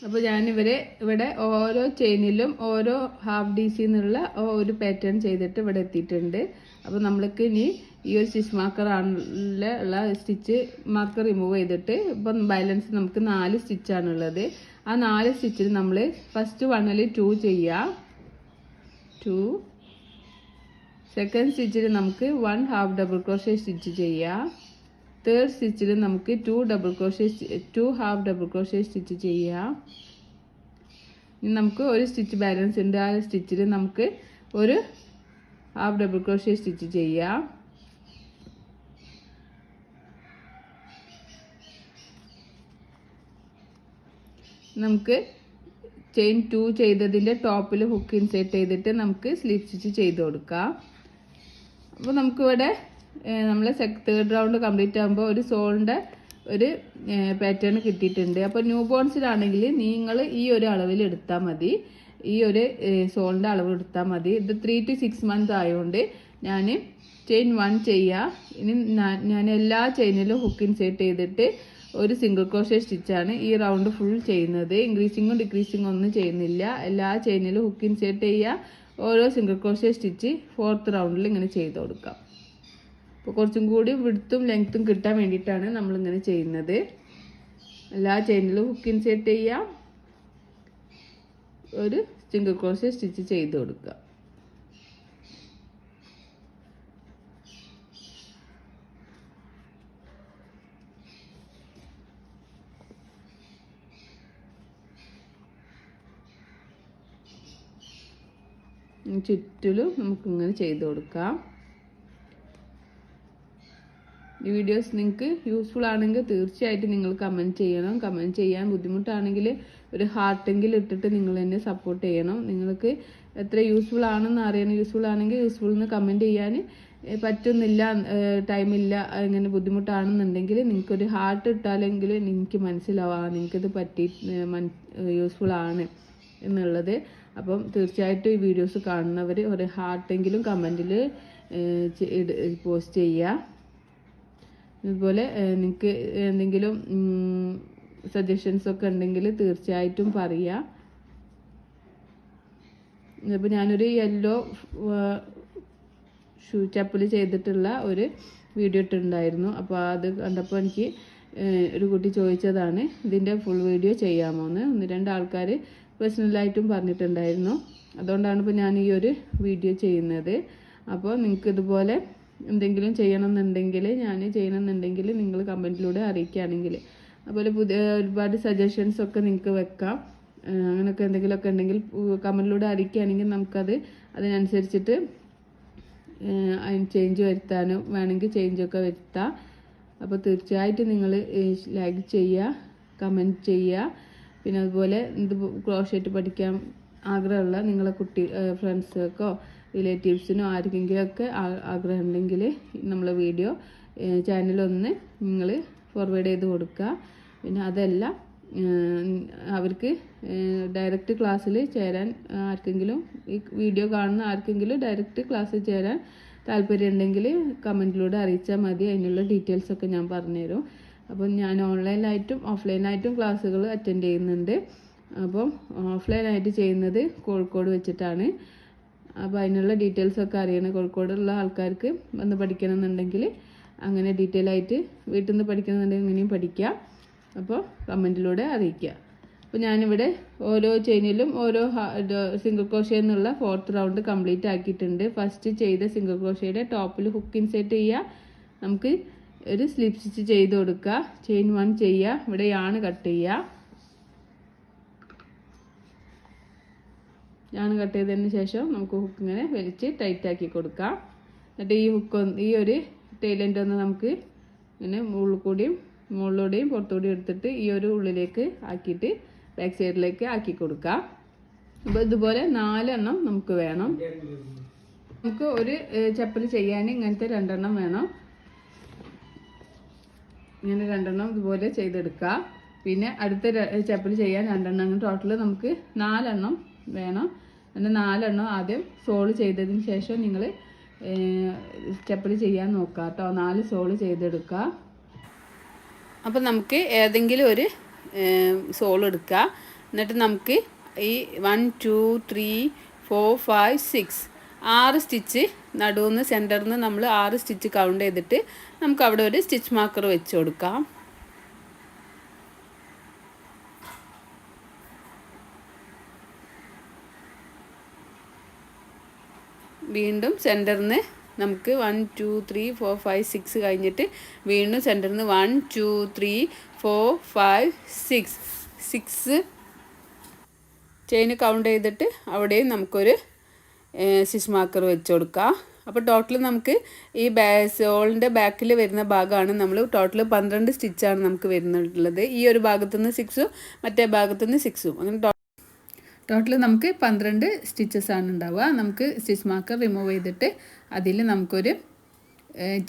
അപ്പോൾ ഇവിടെ ഓരോ ചെയിനിലും ഓരോ ഹാഫ് DC എന്നുള്ള ഒരു പാറ്റേൺ ചെയ്തിട്ട് ഇവിടെ എത്തിയിട്ടുണ്ട്. അപ്പോൾ നമ്മൾക്ക് ഇനി ഈ ഒരു സ്റ്റിച്ച് മാർക്കർ ഉള്ള സ്റ്റിച്ച് മാർക്കർ റിമൂവ് ചെയ്തിട്ട് ഇപ്പം ബാലൻസ് നമുക്ക് 4 സ്റ്റിച്ചാണുള്ളത്. ആ 4 സ്റ്റിച്ചിൽ നമ്മൾ ഫസ്റ്റ് വണ്ണിൽ 2 ചെയ്യുക. 2 സെക്കൻഡ് സ്റ്റിച്ചിൽ നമുക്ക് 1 ഹാഫ് ഡബിൾ ക്രോഷ്യ സ്റ്റിച്ച് ചെയ്യുക. തേർഡ് സ്റ്റിച്ചിൽ നമുക്ക് 2 ഹാഫ് ഡബിൾ ക്രോഷ്യ സ്റ്റിച്ച് ചെയ്യുക. ഇനി നമുക്ക് ഒരു സ്റ്റിച്ച് ബാലൻസ് ഉണ്ട്. ആ സ്റ്റിച്ചിൽ നമുക്ക് ഒരു ഹാഫ് ഡബിൾ ക്രോഷ്യ സ്റ്റിച്ച് ചെയ്യാം. നമുക്ക് ചെയിൻ 2 ചെയ്തതിൻ്റെ ടോപ്പിൽ ഹുക്ക് ഇൻസേർട്ട് ചെയ്തിട്ട് നമുക്ക് സ്ലിപ്പ് സ്റ്റിച്ച് ചെയ്ത് കൊടുക്കാം. അപ്പോൾ നമുക്കിവിടെ നമ്മൾ തേർഡ് റൗണ്ട് കംപ്ലീറ്റ് ആകുമ്പോൾ ഒരു സോളിൻ്റെ ഒരു പാറ്റേൺ കിട്ടിയിട്ടുണ്ട്. അപ്പോൾ ന്യൂ ബോൺസിലാണെങ്കിൽ നിങ്ങൾ ഈ ഒരു അളവിൽ എടുത്താൽ മതി, ഈ ഒരു സോളിൻ്റെ അളവ് എടുത്താൽ മതി. ഇത് 3 to 6 months ആയതുകൊണ്ട് ഞാൻ ചെയിൻ 1 ചെയ്യുക. ഇനി ഞാൻ എല്ലാ ചെയിനിലും ഹുക്ക് ഇൻസേർട്ട് ചെയ്തിട്ട് ഒരു സിംഗിൾ ക്രോഷ്യ സ്റ്റിച്ചാണ് ഈ റൗണ്ട് ഫുൾ ചെയ്യുന്നത്. ഇൻക്രീസിങ്ങും ഡിക്രീസിങ്ങും ഒന്നും ചെയ്യുന്നില്ല. എല്ലാ ചെയിനിലും ഹുക്ക് ഇൻസേർട്ട് ചെയ്യുക, ഓരോ സിംഗിൾ ക്രോഷ്യ സ്റ്റിച്ച് 4th റൗണ്ടിൽ ഇങ്ങനെ ചെയ്ത് കൊടുക്കാം. അപ്പോൾ കുറച്ചും കൂടി വിഡ്ത്തും ലെങ്ത്തും കിട്ടാൻ വേണ്ടിയിട്ടാണ് നമ്മളിങ്ങനെ ചെയ്യുന്നത്. എല്ലാ ചെയിനിലും ഹുക്ക് ഇൻസേർട്ട് ചെയ്യുക, ഒരു സിംഗിൾ ക്രോഷ്യ സ്റ്റിച്ച് ചെയ്ത് കൊടുക്കുക. ചുറ്റിലും നമുക്കിങ്ങനെ ചെയ്ത് കൊടുക്കാം. ഈ വീഡിയോസ് നിങ്ങൾക്ക് യൂസ്ഫുൾ ആണെങ്കിൽ തീർച്ചയായിട്ടും നിങ്ങൾ കമൻറ്റ് ചെയ്യണം. കമൻറ്റ് ചെയ്യാൻ ബുദ്ധിമുട്ടാണെങ്കിൽ ഒരു ഹാർട്ടെങ്കിലും ഇട്ടിട്ട് നിങ്ങൾ എന്നെ സപ്പോർട്ട് ചെയ്യണം. നിങ്ങൾക്ക് എത്ര യൂസ്ഫുൾ ആണെന്ന് അറിയണം. യൂസ്ഫുൾ ആണെങ്കിൽ യൂസ്ഫുൾ എന്ന് കമൻറ്റ് ചെയ്യാൻ പറ്റുന്നില്ല, ടൈമില്ല, ഇങ്ങനെ ബുദ്ധിമുട്ടാണെന്നുണ്ടെങ്കിൽ നിങ്ങൾക്കൊരു ഹാർട്ട് ഇട്ടാലെങ്കിലും എനിക്ക് മനസ്സിലാവാം നിങ്ങൾക്കിത് യൂസ്ഫുൾ ആണ് എന്നുള്ളത്. അപ്പം തീർച്ചയായിട്ടും ഈ വീഡിയോസ് കാണുന്നവർ ഒരു ഹാർട്ടെങ്കിലും കമൻറ്റിൽ പോസ്റ്റ് ചെയ്യുക. അതുപോലെ നിങ്ങൾക്ക് എന്തെങ്കിലും സജഷൻസൊക്കെ ഉണ്ടെങ്കിൽ തീർച്ചയായിട്ടും പറയുക. ഇപ്പോൾ ഞാനൊരു യെല്ലോ ചപ്പൽ ചെയ്തിട്ടുള്ള ഒരു വീഡിയോ ഇട്ടിട്ടുണ്ടായിരുന്നു. അപ്പോൾ അത് കണ്ടപ്പോൾ എനിക്ക് ഒരു കുട്ടി ചോദിച്ചതാണ് ഇതിൻ്റെ ഫുൾ വീഡിയോ ചെയ്യാമോ എന്ന്. 1-2 ആൾക്കാർ പേഴ്സണലായിട്ടും പറഞ്ഞിട്ടുണ്ടായിരുന്നു. അതുകൊണ്ടാണ് ഇപ്പോൾ ഞാൻ ഈ ഒരു വീഡിയോ ചെയ്യുന്നത്. അപ്പോൾ നിങ്ങൾക്ക് ഇതുപോലെ എന്തെങ്കിലും ചെയ്യണമെന്നുണ്ടെങ്കിൽ നിങ്ങൾ കമൻറ്റിലൂടെ അറിയിക്കുകയാണെങ്കിൽ, അതുപോലെ ഒരുപാട് സജഷൻസൊക്കെ നിങ്ങൾക്ക് വെക്കാം. അങ്ങനെയൊക്കെ എന്തെങ്കിലുമൊക്കെ ഉണ്ടെങ്കിൽ കമൻറ്റിലൂടെ അറിയിക്കുകയാണെങ്കിൽ അതിനനുസരിച്ചിട്ട് അതിന് ചേഞ്ച് വരുത്താനും വേണമെങ്കിൽ ചേഞ്ചൊക്കെ വരുത്താം. അപ്പോൾ തീർച്ചയായിട്ടും നിങ്ങൾ ലൈക്ക് ചെയ്യുക, കമൻറ്റ് ചെയ്യുക. പിന്നെ അതുപോലെ ഇത് ക്രോഷ്യേറ്റ് പഠിക്കാൻ ആഗ്രഹമുള്ള നിങ്ങളെ ഫ്രണ്ട്സൊക്കെ റിലേറ്റീവ്സിനോ ആർക്കെങ്കിലുമൊക്കെ ആഗ്രഹം ഉണ്ടെങ്കിൽ നമ്മളെ വീഡിയോ ചാനലൊന്ന് നിങ്ങൾ ഫോർവേഡ് ചെയ്ത് കൊടുക്കുക. പിന്നെ അതല്ല അവർക്ക് ഡയറക്റ്റ് ക്ലാസ്സിൽ ചേരാൻ ആർക്കെങ്കിലും ഈ വീഡിയോ കാണുന്ന ആർക്കെങ്കിലും ഡയറക്റ്റ് ക്ലാസ്സിൽ ചേരാൻ താല്പര്യം ഉണ്ടെങ്കിൽ കമൻറ്റിലൂടെ അറിയിച്ചാൽ മതി. അതിനുള്ള ഡീറ്റെയിൽസൊക്കെ ഞാൻ പറഞ്ഞുതരും. അപ്പം ഞാൻ ഓൺലൈനായിട്ടും ഓഫ്ലൈനായിട്ടും ക്ലാസ്സുകൾ അറ്റൻഡ് ചെയ്യുന്നുണ്ട്. അപ്പം ഓഫ്ലൈനായിട്ട് ചെയ്യുന്നത് കോഴിക്കോട് വെച്ചിട്ടാണ്. അപ്പോൾ അതിനുള്ള ഡീറ്റെയിൽസൊക്കെ അറിയണം. കോഴിക്കോടുള്ള ആൾക്കാർക്ക് വന്ന് പഠിക്കണമെന്നുണ്ടെങ്കിൽ അങ്ങനെ ഡീറ്റെയിൽ ആയിട്ട് വീട്ടിൽ നിന്ന് പഠിക്കണമെന്നുണ്ടെങ്കിൽ അങ്ങനെയും പഠിക്കാം. അപ്പോൾ കമൻറ്റിലൂടെ അറിയിക്കുക. അപ്പോൾ ഞാനിവിടെ ഓരോ ചെയിനിലും ഓരോ സിംഗിൾ ക്രോഷ്യ എന്നുള്ള 4th റൗണ്ട് കംപ്ലീറ്റ് ആക്കിയിട്ടുണ്ട്. ഫസ്റ്റ് ചെയ്ത സിംഗിൾ ക്രോഷ്യയുടെ ടോപ്പിൽ ഹുക്ക് ഇൻസേർട്ട് ചെയ്യുക, നമുക്ക് ഒരു സ്ലിപ്പ് സ്റ്റിച്ച് ചെയ്ത് കൊടുക്കുക, ചെയിൻ 1 ചെയ്യുക, ഇവിടെ യാണ് കട്ട് ചെയ്യുക. യാണ് കട്ട് ചെയ്തതിന് ശേഷം നമുക്ക് ഹുക്ക് ഇങ്ങനെ വലിച്ച് ടൈറ്റാക്കി കൊടുക്കാം. എന്നിട്ട് ഈ ഒരു ടൈലൻ്റ് ഒന്ന് നമുക്ക് ഇങ്ങനെ മുകളിലൂടെയും പുറത്തുകൂടിയും എടുത്തിട്ട് ഈ ഒരു ഉള്ളിലേക്ക് ആക്കിയിട്ട് ബാക്ക് സൈഡിലേക്ക് ആക്കി കൊടുക്കാം. അപ്പോൾ ഇതുപോലെ 4 എണ്ണം നമുക്ക് വേണം. നമുക്ക് ഒരു ചപ്പൽ ചെയ്യാൻ ഇങ്ങനത്തെ 2 എണ്ണം വേണം. ഇങ്ങനെ 2 എണ്ണം ഇതുപോലെ ചെയ്തെടുക്കുക. പിന്നെ അടുത്ത ചപ്പൽ ചെയ്യാൻ 2 എണ്ണം, അങ്ങനെ ടോട്ടൽ നമുക്ക് 4 എണ്ണം വേണം. അങ്ങനെ 4 എണ്ണം ആദ്യം സോള് ചെയ്തതിന് ശേഷം നിങ്ങൾ ചപ്പൽ ചെയ്യാൻ നോക്കുക കേട്ടോ. 4 സോള് ചെയ്തെടുക്കുക. അപ്പോൾ നമുക്ക് ഏതെങ്കിലും ഒരു സോൾ എടുക്കുക. എന്നിട്ട് നമുക്ക് ഈ 1 2 3 4 5 6 6 സ്റ്റിച്ച് നടുവിൽ നിന്ന് സെൻറ്ററിൽ നിന്ന് നമ്മൾ 6 സ്റ്റിച്ച് കൗണ്ട് ചെയ്തിട്ട് നമുക്ക് അവിടെ ഒരു സ്റ്റിച്ച് മാർക്കർ വെച്ച് കൊടുക്കാം. വീണ്ടും സെൻറ്ററിൽ നിന്ന് നമുക്ക് 1 2 3 4 5 6 കഴിഞ്ഞിട്ട് വീണ്ടും സെൻറ്ററിൽ നിന്ന് 1 2 3 4 5 6 ചെയിൻ കൗണ്ട് ചെയ്തിട്ട് അവിടെയും നമുക്കൊരു സ്റ്റിച്ച് മാർക്കർ വെച്ച് കൊടുക്കുക. അപ്പോൾ ടോട്ടൽ നമുക്ക് ഈ ഷോളിൻ്റെ ബാക്കിൽ വരുന്ന ഭാഗമാണ് നമ്മൾ ടോട്ടൽ 12 സ്റ്റിച്ചാണ് നമുക്ക് വരുന്നുള്ളത്. ഈ ഒരു ഭാഗത്തുനിന്ന് 6ഉം മറ്റേ ഭാഗത്തുനിന്ന് 6ഉം അങ്ങനെ ടോട്ടൽ നമുക്ക് 12 സ്റ്റിച്ചസ് ആണ് ഉണ്ടാവുക. നമുക്ക് സ്റ്റിച്ച് മാർക്കർ റിമൂവ് ചെയ്തിട്ട് അതിൽ നമുക്കൊരു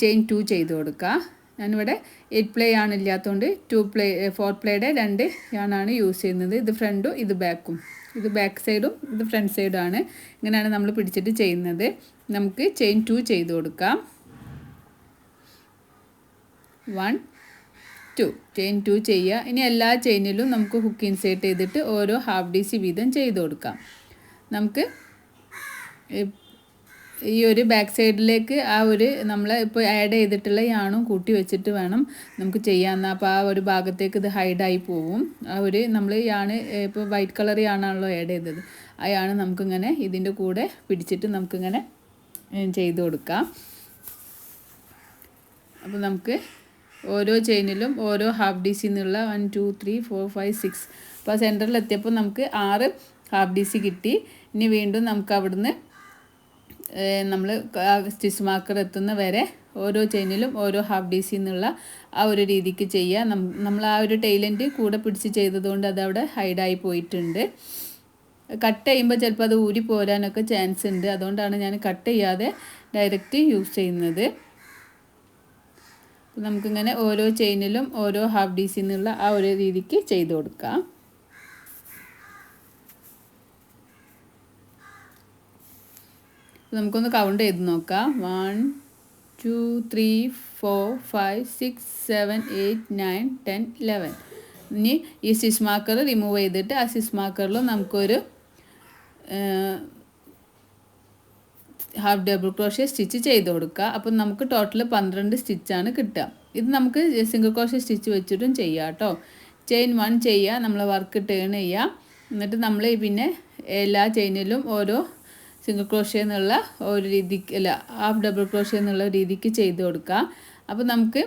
ചെയിൻ 2 ചെയ്ത് കൊടുക്കുക. ഞാനിവിടെ 8 പ്ലേ ആണ് ഇല്ലാത്തതുകൊണ്ട് 4 പ്ലേയുടെ 2 ഞാനാണ് യൂസ് ചെയ്യുന്നത്. ഇത് ഫ്രണ്ടും ഇത് ബാക്കും, ഇത് ബാക്ക് സൈഡും ഇത് ഫ്രണ്ട് സൈഡും ആണ്. ഇങ്ങനെയാണ് നമ്മൾ പിടിച്ചിട്ട് ചെയ്യുന്നത്. നമുക്ക് ചെയിൻ 2 ചെയ്ത് കൊടുക്കാം. 1 2 ചെയിൻ 2 ചെയ്യുക. ഇനി എല്ലാ ചെയിനിലും നമുക്ക് ഹുക്ക് ഇൻസേർട്ട് ചെയ്തിട്ട് ഓരോ ഹാഫ് DC വീതം ചെയ്ത് കൊടുക്കാം. നമുക്ക് ഈ ഒരു ബാക്ക് സൈഡിലേക്ക് ആ ഒരു നമ്മൾ ഇപ്പോൾ ആഡ് ചെയ്തിട്ടുള്ള യാണും കൂട്ടി വെച്ചിട്ട് വേണം നമുക്ക് ചെയ്യാമെന്ന്. അപ്പോൾ ആ ഒരു ഭാഗത്തേക്ക് ഇത് ഹൈഡായി പോവും. ആ ഒരു നമ്മൾ യാണ് ഇപ്പോൾ വൈറ്റ് കളർ യാണാണല്ലോ ആഡ് ചെയ്തത്, ആ യാണ് നമുക്കിങ്ങനെ ഇതിൻ്റെ കൂടെ പിടിച്ചിട്ട് നമുക്കിങ്ങനെ ചെയ്ത് കൊടുക്കാം. അപ്പോൾ നമുക്ക് ഓരോ ചെയിനിലും ഓരോ ഹാഫ് DC എന്നുള്ള 1 2 3 4 5 6 അപ്പോൾ സെൻറ്ററിൽ എത്തിയപ്പോൾ നമുക്ക് 6 ഹാഫ് DC കിട്ടി. ഇനി വീണ്ടും നമുക്ക് അവിടുന്ന് നമ്മൾ സ്റ്റിച്ച് മാർക്കർ എത്തുന്ന വരെ ഓരോ ചെയിനിലും ഓരോ ഹാഫ് DC എന്നുള്ള ആ ഒരു രീതിക്ക് ചെയ്യുക. നമ്മൾ ആ ഒരു ടൈലൻറ്റ് കൂടെ പിടിച്ച് ചെയ്തതുകൊണ്ട് അതവിടെ ഹൈഡായി പോയിട്ടുണ്ട്. കട്ട് ചെയ്യുമ്പോൾ ചിലപ്പോൾ അത് ഊരി പോരാനൊക്കെ ചാൻസ് ഉണ്ട്. അതുകൊണ്ടാണ് ഞാൻ കട്ട് ചെയ്യാതെ ഡയറക്റ്റ് യൂസ് ചെയ്യുന്നത്. നമുക്കിങ്ങനെ ഓരോ ചെയിനിലും ഓരോ ഹാഫ് DC എന്നുള്ള ആ ഒരു രീതിക്ക് ചെയ്ത് കൊടുക്കാം. നമുക്കൊന്ന് കൗണ്ട് ചെയ്ത് നോക്കാം. 1 2 3 4 5 6 7 8 9 10 11. ഇനി ഈ സ്റ്റിച്ച് മാർക്കർ റിമൂവ് ചെയ്തിട്ട് ആ സ്റ്റിച്ച് മാർക്കറിൽ നമുക്കൊരു ഹാഫ് ഡബിൾ ക്രോഷ്യ സ്റ്റിച്ച് ചെയ്ത് കൊടുക്കുക. അപ്പം നമുക്ക് ടോട്ടൽ 12 സ്റ്റിച്ചാണ് കിട്ടുക. ഇത് നമുക്ക് സിംഗിൾ ക്രോഷ്യ സ്റ്റിച്ച് വെച്ചിട്ടും ചെയ്യാം കേട്ടോ. ചെയിൻ 1 ചെയ്യുക, നമ്മൾ വർക്ക് ടേൺ ചെയ്യുക. എന്നിട്ട് നമ്മൾ പിന്നെ എല്ലാ ചെയിനിലും ഓരോ സിംഗിൾ ക്രോഷ്യ എന്നുള്ള ഒരു രീതിക്ക് ഹാഫ് ഡബിൾ ക്രോഷ്യ എന്നുള്ള രീതിക്ക് ചെയ്ത് കൊടുക്കുക. അപ്പോൾ നമുക്ക്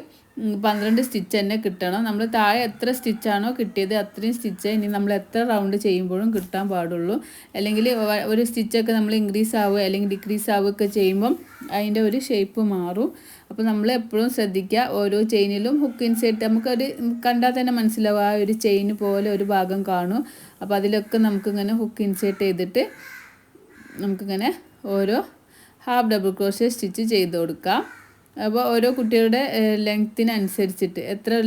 12 സ്റ്റിച്ച് തന്നെ കിട്ടണം. നമ്മൾ താഴെ എത്ര സ്റ്റിച്ചാണോ കിട്ടിയത് അത്രയും സ്റ്റിച്ച് ഇനി നമ്മൾ എത്ര റൗണ്ട് ചെയ്യുമ്പോഴും കിട്ടാൻ പാടുള്ളൂ. അല്ലെങ്കിൽ ഒരു സ്റ്റിച്ചൊക്കെ നമ്മൾ ഇൻക്രീസ് ആവുക അല്ലെങ്കിൽ ഡിക്രീസ് ആവുകയൊക്കെ ചെയ്യുമ്പം അതിൻ്റെ ഒരു ഷേപ്പ് മാറും. അപ്പോൾ നമ്മൾ എപ്പോഴും ശ്രദ്ധിക്കുക. ഓരോ ചെയിനിലും ഹുക്ക് ഇൻസേർട്ട് നമുക്കൊരു കണ്ടാൽ തന്നെ മനസ്സിലാവും ആ ഒരു ചെയിൻ പോലെ ഒരു ഭാഗം കാണും. അപ്പോൾ അതിലൊക്കെ നമുക്കിങ്ങനെ ഹുക്ക് ഇൻസേർട്ട് ചെയ്തിട്ട് നമുക്കിങ്ങനെ ഓരോ ഹാഫ് ഡബിൾ ക്രോഷ്യ സ്റ്റിച്ച് ചെയ്ത് കൊടുക്കാം. അപ്പോൾ ഓരോ കുട്ടികളുടെ ലെങ്ത്തിനനുസരിച്ചിട്ട് എത്ര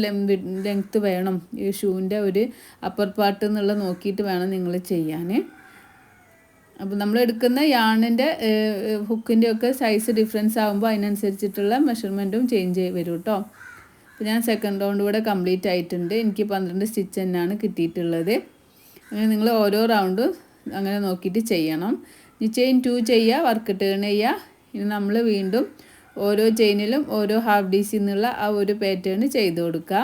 ലെങ്ത്ത് വേണം ഈ ഷൂവിൻ്റെ ഒരു അപ്പർ പാർട്ട് എന്നുള്ള നോക്കിയിട്ട് വേണം നിങ്ങൾ ചെയ്യാൻ. അപ്പോൾ നമ്മൾ എടുക്കുന്ന യാണിൻ്റെ ഹുക്കിൻ്റെ ഒക്കെ സൈസ് ഡിഫറൻസ് ആകുമ്പോൾ അതിനനുസരിച്ചിട്ടുള്ള മെഷർമെൻറ്റും ചേഞ്ച് വരും കേട്ടോ. അപ്പോൾ ഞാൻ സെക്കൻഡ് റൗണ്ട് കൂടെ കംപ്ലീറ്റ് ആയിട്ടുണ്ട്. എനിക്ക് 12 സ്റ്റിച്ച് തന്നെയാണ് കിട്ടിയിട്ടുള്ളത്. അങ്ങനെ നിങ്ങൾ ഓരോ റൗണ്ടും അങ്ങനെ നോക്കിയിട്ട് ചെയ്യണം. ഈ ചെയിൻ 2 ചെയ്യുക, വർക്ക് ടേൺ ചെയ്യുക. ഇനി നമ്മൾ വീണ്ടും ഓരോ ചെയിനിലും ഓരോ ഹാഫ് DC എന്നുള്ള ആ ഒരു പാറ്റേൺ ചെയ്ത് കൊടുക്കുക.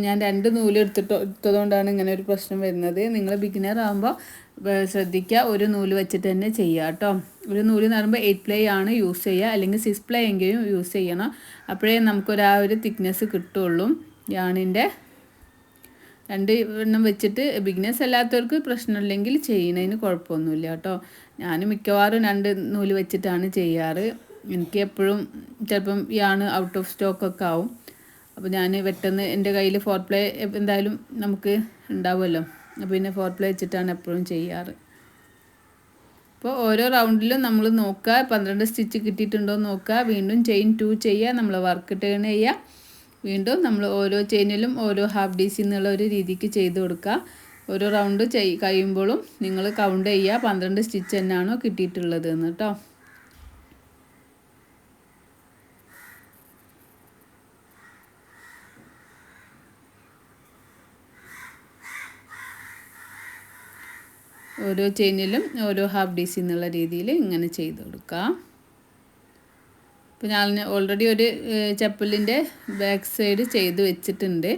ഞാൻ 2 നൂല് എടുത്തതുകൊണ്ടാണ് ഇങ്ങനെ ഒരു പ്രശ്നം വരുന്നത്. നിങ്ങൾ ബിഗിനർ ആകുമ്പോൾ ശ്രദ്ധിക്കുക, ഒരു നൂല് വെച്ചിട്ട് തന്നെ ചെയ്യുക കേട്ടോ. ഒരു നൂല് എന്ന് പറയുമ്പോൾ 8 പ്ലേ ആണ് യൂസ് ചെയ്യുക, അല്ലെങ്കിൽ 6 പ്ലേ എങ്കിലും യൂസ് ചെയ്യണം. അപ്പോഴേ നമുക്കൊരു ആ ഒരു തിക്നെസ് കിട്ടുള്ളൂ യാണിൻ്റെ. 2 എണ്ണം വെച്ചിട്ട് ബിഗിനേഴ്സ് അല്ലാത്തവർക്ക് പ്രശ്നമില്ലെങ്കിൽ ചെയ്യുന്നതിന് കുഴപ്പമൊന്നുമില്ല കേട്ടോ. ഞാൻ മിക്കവാറും 2 നൂല് വെച്ചിട്ടാണ് ചെയ്യാറ്. എനിക്ക് എപ്പോഴും ചിലപ്പം യാണ് ഔട്ട് ഓഫ് സ്റ്റോക്കൊക്കെ ആവും. അപ്പോൾ ഞാൻ പെട്ടെന്ന് എൻ്റെ കയ്യിൽ 4 പ്ലേ എന്തായാലും നമുക്ക് ഉണ്ടാവുമല്ലോ, അപ്പോൾ പിന്നെ 4 പ്ലേ വെച്ചിട്ടാണ് എപ്പോഴും ചെയ്യാറ്. അപ്പോൾ ഓരോ റൗണ്ടിലും നമ്മൾ നോക്കുക 12 സ്റ്റിച്ച് കിട്ടിയിട്ടുണ്ടോ എന്ന് നോക്കുക. വീണ്ടും ചെയിൻ 2 ചെയ്യുക, നമ്മൾ വർക്ക് ടേൺ ചെയ്യുക. വീണ്ടും നമ്മൾ ഓരോ ചെയിനിലും ഓരോ ഹാഫ് DC എന്നുള്ള ഒരു രീതിക്ക് ചെയ്ത് കൊടുക്കുക. ഓരോ റൗണ്ട് കഴിയുമ്പോഴും നിങ്ങൾ കൗണ്ട് ചെയ്യുക 12 സ്റ്റിച്ച് തന്നെയാണോ കിട്ടിയിട്ടുള്ളത് എന്ന് കേട്ടോ. ഓരോ ചെയിനിലും ഓരോ ഹാഫ് DC എന്നുള്ള രീതിയിൽ ഇങ്ങനെ ചെയ്ത് കൊടുക്കാം. അപ്പോൾ ഞാൻ ഓൾറെഡി ഒരു ചപ്പലിൻ്റെ ബാക്ക് സൈഡ് ചെയ്ത് വെച്ചിട്ടുണ്ട്.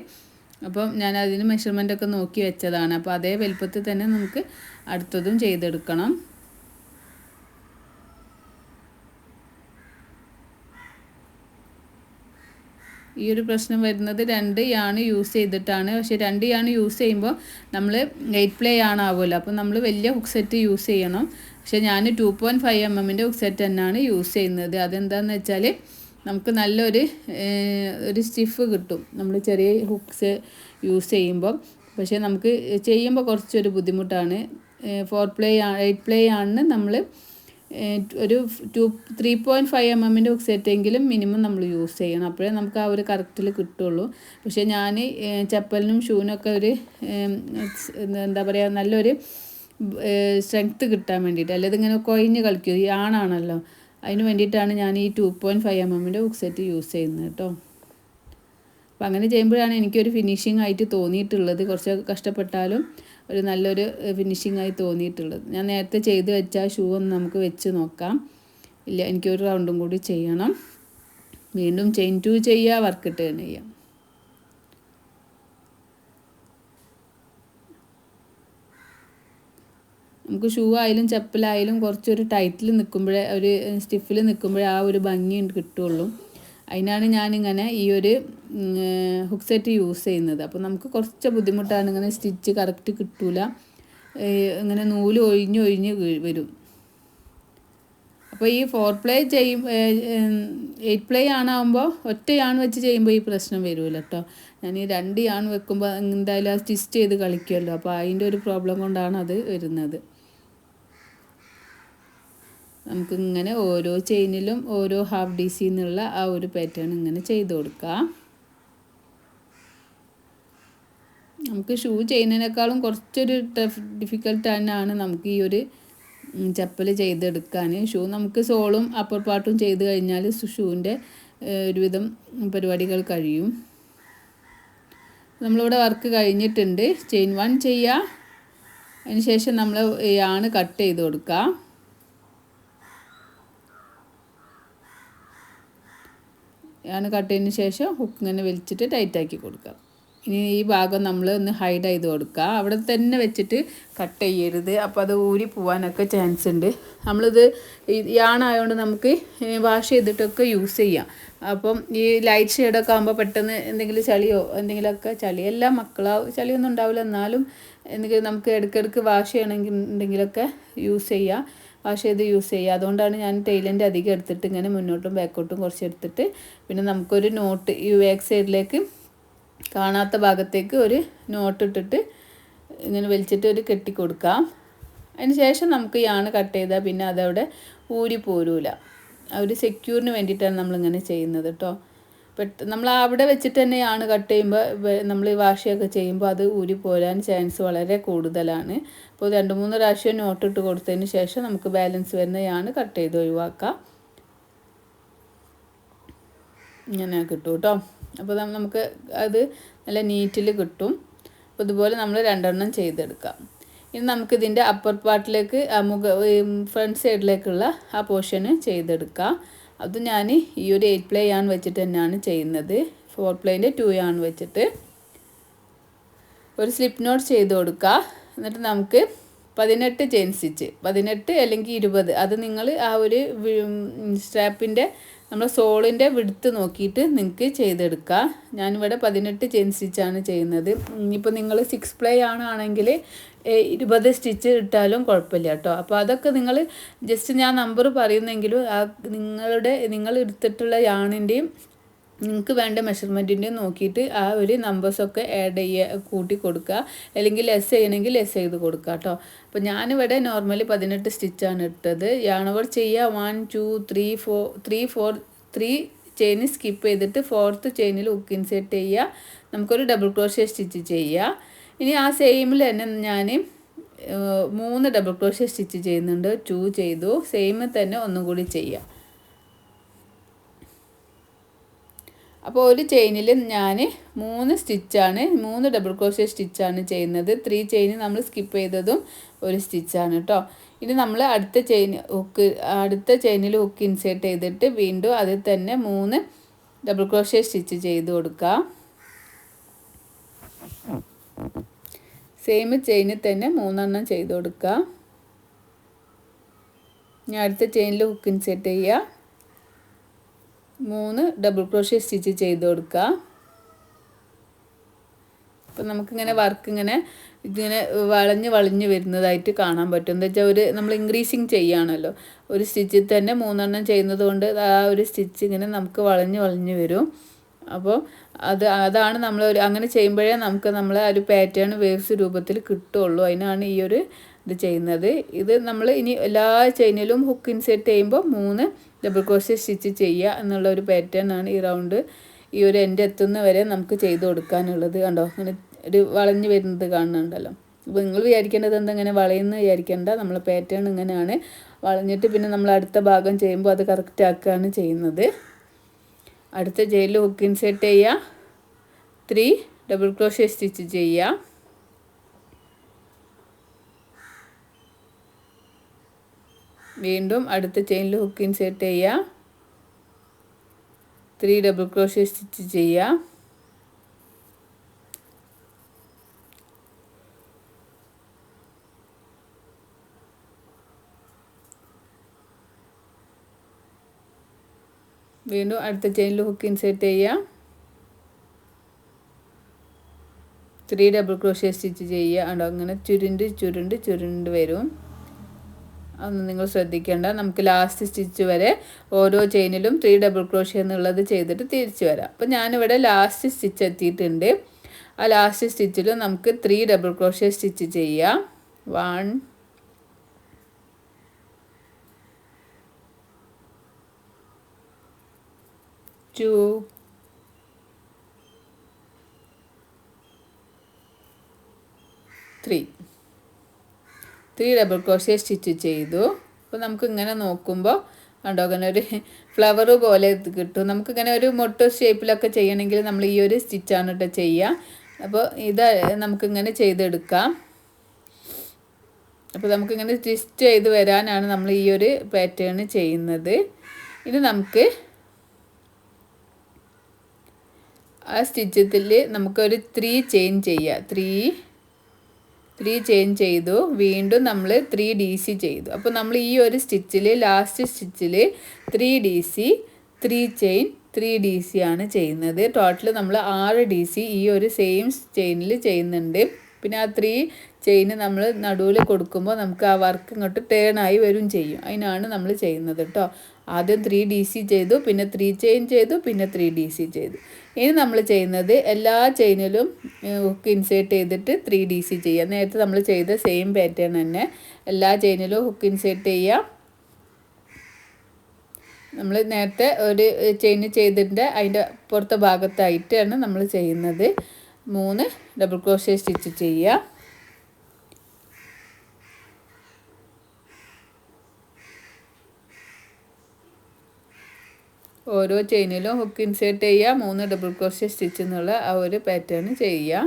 അപ്പം ഞാൻ അതിന് മെഷർമെൻ്റൊക്കെ നോക്കി വെച്ചതാണ്. അപ്പോൾ അതേ വലുപ്പത്തിൽ തന്നെ നമുക്ക് അടുത്തതും ചെയ്തെടുക്കണം. ഈ ഒരു പ്രശ്നം വരുന്നത് 2 യാണ് യൂസ് ചെയ്തിട്ടാണ്. പക്ഷേ 2 യാണ് യൂസ് ചെയ്യുമ്പോൾ നമ്മൾ 8 പ്ലേ ആവുമല്ലോ. അപ്പോൾ നമ്മൾ വലിയ ഹുക്ക് സെറ്റ് യൂസ് ചെയ്യണം. പക്ഷേ ഞാൻ 2.5 mm ഹുക്ക് സെറ്റ് തന്നെയാണ് യൂസ് ചെയ്യുന്നത്. അതെന്താണെന്ന് വെച്ചാൽ നമുക്ക് നല്ലൊരു ഒരു സ്റ്റിഫ് കിട്ടും നമ്മൾ ചെറിയ ഹുക്സ് യൂസ് ചെയ്യുമ്പോൾ. പക്ഷേ നമുക്ക് ചെയ്യുമ്പോൾ കുറച്ചൊരു ബുദ്ധിമുട്ടാണ്. 4 പ്ലേ 8 പ്ലേ ആണ് നമ്മൾ ഒരു 3.5 mm ഹുക്ക് സെറ്റെങ്കിലും മിനിമം നമ്മൾ യൂസ് ചെയ്യണം. അപ്പോഴേ നമുക്ക് ആ ഒരു കറക്റ്റിൽ കിട്ടുള്ളൂ. പക്ഷേ ഞാൻ ചപ്പലിനും ഷൂവിനൊക്കെ ഒരു എന്താ പറയുക നല്ലൊരു സ്ട്രെങ്ത്ത് കിട്ടാൻ വേണ്ടിയിട്ട്, അല്ലെങ്കിൽ ഇങ്ങനെ കൊഴിഞ്ഞ് കളിക്കും, ഈ ആണാണല്ലോ, അതിന് വേണ്ടിയിട്ടാണ് ഞാൻ ഈ 2.5 mm ഹുക്ക് സെറ്റ് യൂസ് ചെയ്യുന്നത് കേട്ടോ. അപ്പോൾ അങ്ങനെ ചെയ്യുമ്പോഴാണ് എനിക്കൊരു ഫിനിഷിംഗ് ആയിട്ട് തോന്നിയിട്ടുള്ളത്. കുറച്ച് കഷ്ടപ്പെട്ടാലും ഒരു നല്ലൊരു ഫിനിഷിംഗ് ആയി തോന്നിയിട്ടുള്ളത്. ഞാൻ നേരത്തെ ചെയ്ത് വെച്ച ഷൂ ഒന്ന് നമുക്ക് വെച്ച് നോക്കാം. ഇല്ല, എനിക്കൊരു റൗണ്ടും കൂടി ചെയ്യണം. വീണ്ടും ചെയിൻ 2 ചെയ്യുക, വർക്ക് ടേൺ ചെയ്യാം. നമുക്ക് ഷൂ ആയാലും ചപ്പലായാലും കുറച്ചൊരു ടൈറ്റിൽ നിൽക്കുമ്പോഴേ, ഒരു സ്റ്റിഫിൽ നിൽക്കുമ്പോഴേ ആ ഒരു ഭംഗി കിട്ടുള്ളൂ. അതിനാണ് ഞാനിങ്ങനെ ഈ ഒരു ഹുക്ക് സെറ്റ് യൂസ് ചെയ്യുന്നത്. അപ്പോൾ നമുക്ക് കുറച്ച് ബുദ്ധിമുട്ടാണ്, ഇങ്ങനെ സ്റ്റിച്ച് കറക്റ്റ് കിട്ടില്ല, ഇങ്ങനെ നൂല് ഒഴിഞ്ഞ് വരും. അപ്പോൾ ഈ 4 പ്ലേ 8 പ്ലേ ആണാകുമ്പോൾ ഒറ്റ യാൺ വെച്ച് ചെയ്യുമ്പോൾ ഈ പ്രശ്നം വരുമല്ലോ കേട്ടോ. ഞാൻ ഈ 2 യാൺ വെക്കുമ്പോൾ എന്തായാലും ആ സ്റ്റിച്ച് ചെയ്ത് കളിക്കുമല്ലോ. അപ്പോൾ അതിൻ്റെ ഒരു പ്രോബ്ലം കൊണ്ടാണ് അത് വരുന്നത്. നമുക്കിങ്ങനെ ഓരോ ചെയിനിലും ഓരോ ഹാഫ് DC എന്നുള്ള ആ ഒരു പാറ്റേൺ ഇങ്ങനെ ചെയ്ത് കൊടുക്കാം. നമുക്ക് ഷൂ ചെയ്യുന്നതിനേക്കാളും കുറച്ചൊരു ഡിഫിക്കൽട്ട് തന്നെയാണ് നമുക്ക് ഈ ഒരു ചപ്പൽ ചെയ്തെടുക്കാൻ. ഷൂ നമുക്ക് സോളും അപ്പർ പാർട്ടും ചെയ്ത് കഴിഞ്ഞാൽ ഷൂവിൻ്റെ ഒരുവിധം പരിപാടികൾ കഴിയും. നമ്മളിവിടെ വർക്ക് കഴിഞ്ഞിട്ടുണ്ട്. ചെയിൻ 1 ചെയ്യുക. അതിന് ശേഷം നമ്മൾ യാണ് കട്ട് ചെയ്ത് കൊടുക്കുക. യാണ് കട്ട് ചെയ്തതിന് ശേഷം ഹുക്ക് ഇങ്ങനെ വലിച്ചിട്ട് ടൈറ്റാക്കി കൊടുക്കുക. ഇനി ഈ ഭാഗം നമ്മൾ ഒന്ന് ഹൈഡ് ചെയ്ത് കൊടുക്കുക. അവിടെ തന്നെ വെച്ചിട്ട് കട്ട് ചെയ്യരുത്, അപ്പോൾ അത് ഊരി പോകാനൊക്കെ ചാൻസ് ഉണ്ട്. നമ്മളിത് യാണായതുകൊണ്ട് നമുക്ക് വാഷ് ചെയ്തിട്ടൊക്കെ യൂസ് ചെയ്യാം. അപ്പം ഈ ലൈറ്റ് ഷെയ്ഡൊക്കെ ആകുമ്പോൾ പെട്ടെന്ന് എന്തെങ്കിലും ചളിയോ എന്തെങ്കിലുമൊക്കെ, ചളിയെല്ലാം ചളിയൊന്നും ഉണ്ടാവില്ല, എന്നാലും എന്തെങ്കിലും നമുക്ക് ഇടയ്ക്കിടയ്ക്ക് വാഷ് ചെയ്യണമെങ്കിൽ എന്തെങ്കിലുമൊക്കെ യൂസ് ചെയ്യാം, വാഷ് ചെയ്ത് യൂസ് ചെയ്യുക. അതുകൊണ്ടാണ് ഞാൻ ടൈലിൻ്റെ അധികം എടുത്തിട്ട് ഇങ്ങനെ മുന്നോട്ടും ബാക്കോട്ടും കുറച്ച് എടുത്തിട്ട്, പിന്നെ നമുക്കൊരു നോട്ട് ഈ ബാക്ക് സൈഡിലേക്ക് കാണാത്ത ഭാഗത്തേക്ക് ഒരു നോട്ട് ഇട്ടിട്ട് ഇങ്ങനെ വലിച്ചിട്ട് ഒരു കെട്ടി കൊടുക്കാം. അതിന് ശേഷം നമുക്ക് യാണ് കട്ട് ചെയ്താൽ പിന്നെ അതവിടെ ഊരി പോരൂല. ആ ഒരു സെക്യൂറിന് വേണ്ടിയിട്ടാണ് നമ്മളിങ്ങനെ ചെയ്യുന്നത് കേട്ടോ. നമ്മൾ അവിടെ വെച്ചിട്ട് തന്നെ യാണ് കട്ട് ചെയ്യുമ്പോൾ നമ്മൾ വാഷൊക്കെ ചെയ്യുമ്പോൾ അത് ഊരി പോരാൻ ചാൻസ് വളരെ കൂടുതലാണ്. അപ്പോൾ 2-3 പ്രാവശ്യം നോട്ട് ഇട്ട് കൊടുത്തതിന് ശേഷം നമുക്ക് ബാലൻസ് വരുന്ന യാണ് കട്ട് ചെയ്ത് ഒഴിവാക്കാം. ഇങ്ങനെ കിട്ടും കേട്ടോ. അപ്പോൾ നമുക്ക് അത് നല്ല നീറ്റിൽ കിട്ടും. അപ്പോൾ ഇതുപോലെ നമ്മൾ 2 എണ്ണം ചെയ്തെടുക്കാം. ഇനി നമുക്കിതിൻ്റെ അപ്പർ പാർട്ടിലേക്ക് ഫ്രണ്ട് സൈഡിലേക്കുള്ള ആ പോർഷന് ചെയ്തെടുക്കാം. അത് ഞാൻ ഈ ഒരു 8 പ്ലേ യാണ് വെച്ചിട്ട് തന്നെയാണ് ചെയ്യുന്നത്. 4 പ്ലേൻ്റെ 2 യാണ് വെച്ചിട്ട് ഒരു സ്ലിപ്പ് നോട്ട് ചെയ്ത് കൊടുക്കുക. എന്നിട്ട് നമുക്ക് 18 ചെയിൻ സ്റ്റിച്ച്, 18 അല്ലെങ്കിൽ 20, അത് നിങ്ങൾ ആ ഒരു സ്ട്രാപ്പിൻ്റെ നമ്മൾ സോളിൻ്റെ വിഡ്ത്ത് നോക്കിയിട്ട് നിങ്ങൾക്ക് ചെയ്തെടുക്കുക. ഞാനിവിടെ 18 ചെയിൻ സ്റ്റിച്ചാണ് ചെയ്യുന്നത്. ഇപ്പോൾ നിങ്ങൾ 6 പ്ലേ ആണെങ്കിൽ 20 സ്റ്റിച്ച് ഇട്ടാലും കുഴപ്പമില്ല കേട്ടോ. അപ്പോൾ അതൊക്കെ നിങ്ങൾ ജസ്റ്റ് ഞാൻ നമ്പർ പറയുന്നെങ്കിലും നിങ്ങൾ എടുത്തിട്ടുള്ള യാണിൻ്റെയും നിങ്ങൾക്ക് വേണ്ട മെഷർമെൻറ്റിൻ്റെയും നോക്കിയിട്ട് ആ ഒരു നമ്പേഴ്സൊക്കെ ആഡ് കൂട്ടി കൊടുക്കുക, അല്ലെങ്കിൽ ലെസ് ചെയ്യണമെങ്കിൽ ലെസ് ചെയ്ത് കൊടുക്കുക കേട്ടോ. അപ്പോൾ ഞാനിവിടെ നോർമലി 18 സ്റ്റിച്ചാണ് ഇട്ടത്. യാണോവർ ചെയ്യുക 1 2 3 4 3 ചെയിൻ സ്കിപ്പ് ചെയ്തിട്ട് 4th ചെയിനിൽ ഹുക്ക് ഇൻസേർട്ട് ചെയ്യുക. നമുക്കൊരു ഡബിൾ ക്രോഷ്യ സ്റ്റിച്ച് ചെയ്യുക. ഇനി ആ സെയിമിൽ തന്നെ ഞാൻ 3 ഡബിൾ ക്രോഷ്യ സ്റ്റിച്ച് ചെയ്യുന്നുണ്ട്. 2 ചെയ്തു. സെയിമിൽ തന്നെ ഒന്നും കൂടി ചെയ്യുക. അപ്പോൾ ഒരു ചെയിനിൽ ഞാൻ 3 സ്റ്റിച്ചാണ്, 3 ഡബിൾ ക്രോഷ്യ സ്റ്റിച്ചാണ് ചെയ്യുന്നത്. 3 ചെയിൻ നമ്മൾ സ്കിപ്പ് ചെയ്തതും ഒരു സ്റ്റിച്ചാണ് കേട്ടോ. ഇനി നമ്മൾ അടുത്ത ചെയിനിൽ ഹുക്ക് ഇൻസേർട്ട് ചെയ്തിട്ട് വീണ്ടും അതിൽ തന്നെ 3 ഡബിൾ ക്രോഷ്യ സ്റ്റിച്ച് ചെയ്ത് കൊടുക്കുക. സെയിം ചെയിനിൽ തന്നെ 3 എണ്ണം ചെയ്ത് കൊടുക്കുക. ഞാൻ അടുത്ത ചെയിനിൽ ഹുക്ക് ഇൻസേർട്ട് ചെയ്യുക. 3 ഡബിൾ ക്രോഷ്യ സ്റ്റിച്ച് ചെയ്ത് കൊടുക്കുക. അപ്പം നമുക്കിങ്ങനെ വർക്ക് ഇങ്ങനെ വളഞ്ഞ് വരുന്നതായിട്ട് കാണാൻ പറ്റും. എന്താ വെച്ചാൽ നമ്മൾ ഇൻക്രീസിങ് ചെയ്യുകയാണല്ലോ. ഒരു സ്റ്റിച്ചിൽ തന്നെ 3 എണ്ണം ചെയ്യുന്നത് കൊണ്ട് ആ ഒരു സ്റ്റിച്ച് ഇങ്ങനെ നമുക്ക് വളഞ്ഞ് വരും. അപ്പോൾ അതാണ് നമ്മൾ അങ്ങനെ ചെയ്യുമ്പോഴേ നമുക്ക് നമ്മൾ ആ ഒരു പാറ്റേൺ വേവ്സ് രൂപത്തിൽ കിട്ടുള്ളൂ. അതിനാണ് ഈ ഒരു ഇത് ചെയ്യുന്നത്. ഇത് നമ്മൾ ഇനി എല്ലാ ചെയിനിലും ഹുക്ക് ഇൻസേർട്ട് ചെയ്യുമ്പോൾ 3 ഡബിൾ ക്രോഷ്യ സ്റ്റിച്ച് ചെയ്യുക എന്നുള്ള ഒരു പാറ്റേൺ ആണ് ഈ റൗണ്ട് ഈ ഒരു എൻഡ് എത്തുന്ന വരെ നമുക്ക് ചെയ്ത് കൊടുക്കാനുള്ളത്. കണ്ടോ, അങ്ങനെ ഒരു വളഞ്ഞ് വരുന്നത് കാണുന്നുണ്ടല്ലോ. അപ്പോൾ നിങ്ങൾ വിചാരിക്കേണ്ടത് എന്തെങ്ങനെ വളയുന്ന വിചാരിക്കേണ്ട. നമ്മൾ പാറ്റേൺ ഇങ്ങനെയാണ് വളഞ്ഞിട്ട് പിന്നെ നമ്മൾ അടുത്ത ഭാഗം ചെയ്യുമ്പോൾ അത് കറക്റ്റ് ആക്കുകയാണ് ചെയ്യുന്നത്. അടുത്ത ചെയിനിൽ ഹുക്ക് ഇൻസേർട്ട് ചെയ്യുക. 3 ഡബിൾ ക്രോഷ്യ സ്റ്റിച്ച് ചെയ്യുക. വീണ്ടും അടുത്ത ചെയിനിൽ ഹുക്ക് ഇൻസേർട്ട് ചെയ്യുക. 3 ഡബിൾ ക്രോഷ്യ സ്റ്റിച്ച് ചെയ്യുക. വീണ്ടും അടുത്ത ചെയിനിൽ ഹുക്ക് ഇൻസേർട്ട് ചെയ്യുക. 3 ഡബിൾ ക്രോഷ്യ സ്റ്റിച്ച് ചെയ്യുക. ഉണ്ടോ, അങ്ങനെ ചുരുണ്ട് വരും. അതൊന്നും നിങ്ങൾ ശ്രദ്ധിക്കേണ്ട. നമുക്ക് ലാസ്റ്റ് സ്റ്റിച്ച് വരെ ഓരോ ചെയിനിലും 3 ഡബിൾ ക്രോഷ്യ എന്നുള്ളത് ചെയ്തിട്ട് തിരിച്ചു വരാം. അപ്പോൾ ഞാനിവിടെ ലാസ്റ്റ് സ്റ്റിച്ച് എത്തിയിട്ടുണ്ട്. ആ ലാസ്റ്റ് സ്റ്റിച്ചിൽ നമുക്ക് 3 ഡബിൾ ക്രോഷ്യ സ്റ്റിച്ച് ചെയ്യാം. 1 2 3 ഡബിൾ ക്രോഷ്യ സ്റ്റിച്ച് ചെയ്തു. അപ്പോൾ നമുക്ക് ഇങ്ങനെ നോക്കുമ്പോൾ കണ്ടോ, അങ്ങനെ ഒരു ഫ്ലവർ പോലെ കിട്ടും. നമുക്കിങ്ങനെ ഒരു മൊട്ട് ഷേപ്പിലൊക്കെ ചെയ്യണമെങ്കിൽ നമ്മൾ ഈ ഒരു സ്റ്റിച്ചാണ് കേട്ടോ ചെയ്യുക. അപ്പോൾ ഇത് നമുക്കിങ്ങനെ ചെയ്തെടുക്കാം. അപ്പോൾ നമുക്കിങ്ങനെ ട്വിസ്റ്റ് ചെയ്ത് വരാനാണ് നമ്മൾ ഈ ഒരു പാറ്റേൺ ചെയ്യുന്നത്. ഇനി നമുക്ക് ആ സ്റ്റിച്ചത്തിൽ നമുക്കൊരു 3 ചെയിൻ ചെയ്യാം. 3 ചെയിൻ ചെയ്തു. വീണ്ടും നമ്മൾ 3 DC ചെയ്തു. അപ്പോൾ നമ്മൾ ഈ ഒരു സ്റ്റിച്ചിൽ ലാസ്റ്റ് സ്റ്റിച്ചിൽ 3 DC 3 ചെയിൻ 3 DC ആണ് ചെയ്യുന്നത്. ടോട്ടൽ നമ്മൾ 6 DC ഈ ഒരു സെയിം ചെയിനിൽ ചെയ്യുന്നുണ്ട്. പിന്നെ ആ 3 ചെയിൻ നമ്മൾ നടുവിൽ കൊടുക്കുമ്പോൾ നമുക്ക് ആ വർക്ക് ഇങ്ങോട്ട് ടേൺ ആയി വരും ചെയ്യും. അതിനാണ് നമ്മൾ ചെയ്യുന്നത് കേട്ടോ. ആദ്യം 3 DC ചെയ്തു, പിന്നെ 3 ചെയിൻ ചെയ്തു, പിന്നെ 3 DC ചെയ്തു. ഇനി നമ്മൾ ചെയ്യുന്നത് എല്ലാ ചെയിനിലും ഹുക്ക് ഇൻസേർട്ട് ചെയ്തിട്ട് 3 DC ചെയ്യുക. നേരത്തെ നമ്മൾ ചെയ്ത സെയിം പാറ്റേൺ തന്നെ എല്ലാ ചെയിനിലും ഹുക്ക് ഇൻസേർട്ട് ചെയ്യുക. നമ്മൾ നേരത്തെ ഒരു ചെയിൻ ചെയ്തിട്ട് അതിൻ്റെ പുറത്തെ ഭാഗത്തായിട്ടാണ് നമ്മൾ ചെയ്യുന്നത്. 3 ഡബിൾ ക്രോഷ്യ സ്റ്റിച്ച് ചെയ്യുക. ഓരോ ചെയിനിലും ഹുക്ക് ഇൻസേർട്ട് ചെയ്യുക. 3 ഡബിൾ ക്രോഷ്യ സ്റ്റിച്ച് എന്നുള്ള ആ ഒരു പാറ്റേൺ ചെയ്യുക.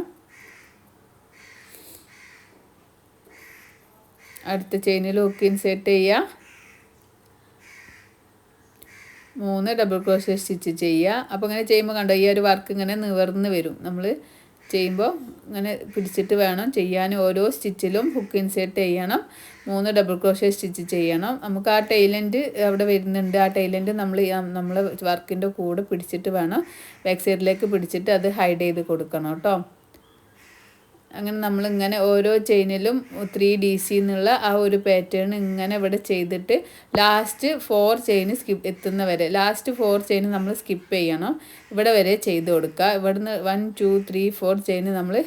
അടുത്ത ചെയിനിൽ ഹുക്ക് ഇൻസേർട്ട് ചെയ്യുക. 3 ഡബിൾ ക്രോഷ്യ സ്റ്റിച്ച് ചെയ്യുക. അപ്പോൾ ഇങ്ങനെ ചെയ്യുമ്പോൾ കണ്ടോ, ഈ ഒരു വർക്ക് ഇങ്ങനെ നിവർന്ന് വരും. നമ്മൾ ചെയ്യുമ്പോൾ ഇങ്ങനെ പിടിച്ചിട്ട് വേണം ചെയ്യാൻ. ഓരോ സ്റ്റിച്ചിലും ഹുക്ക് ഇൻസേർട്ട് ചെയ്യണം. 3 ഡബിൾ ക്രോഷ്യ സ്റ്റിച്ച് ചെയ്യണം. നമുക്ക് ആ ടൈലൻഡ് അവിടെ വരുന്നുണ്ട്. ആ ടൈലൻഡ് നമ്മൾ വർക്കിൻ്റെ കൂടെ പിടിച്ചിട്ട് വേണം, ബാക്ക് സൈഡിലേക്ക് പിടിച്ചിട്ട് അത് ഹൈഡ് ചെയ്ത് കൊടുക്കണം കേട്ടോ. അങ്ങനെ നമ്മളിങ്ങനെ ഓരോ ചെയിനിലും 3 DC എന്നുള്ള ആ ഒരു പാറ്റേൺ ഇങ്ങനെ ഇവിടെ ചെയ്തിട്ട് ലാസ്റ്റ് 4 ചെയിൻ എത്തുന്ന വരെ, ലാസ്റ്റ് 4 ചെയിൻ നമ്മൾ സ്കിപ്പ് ചെയ്യണം. ഇവിടെ വരെ ചെയ്ത് കൊടുക്കുക. ഇവിടുന്ന് 1 2 3 4 ചെയിൻ നമ്മൾ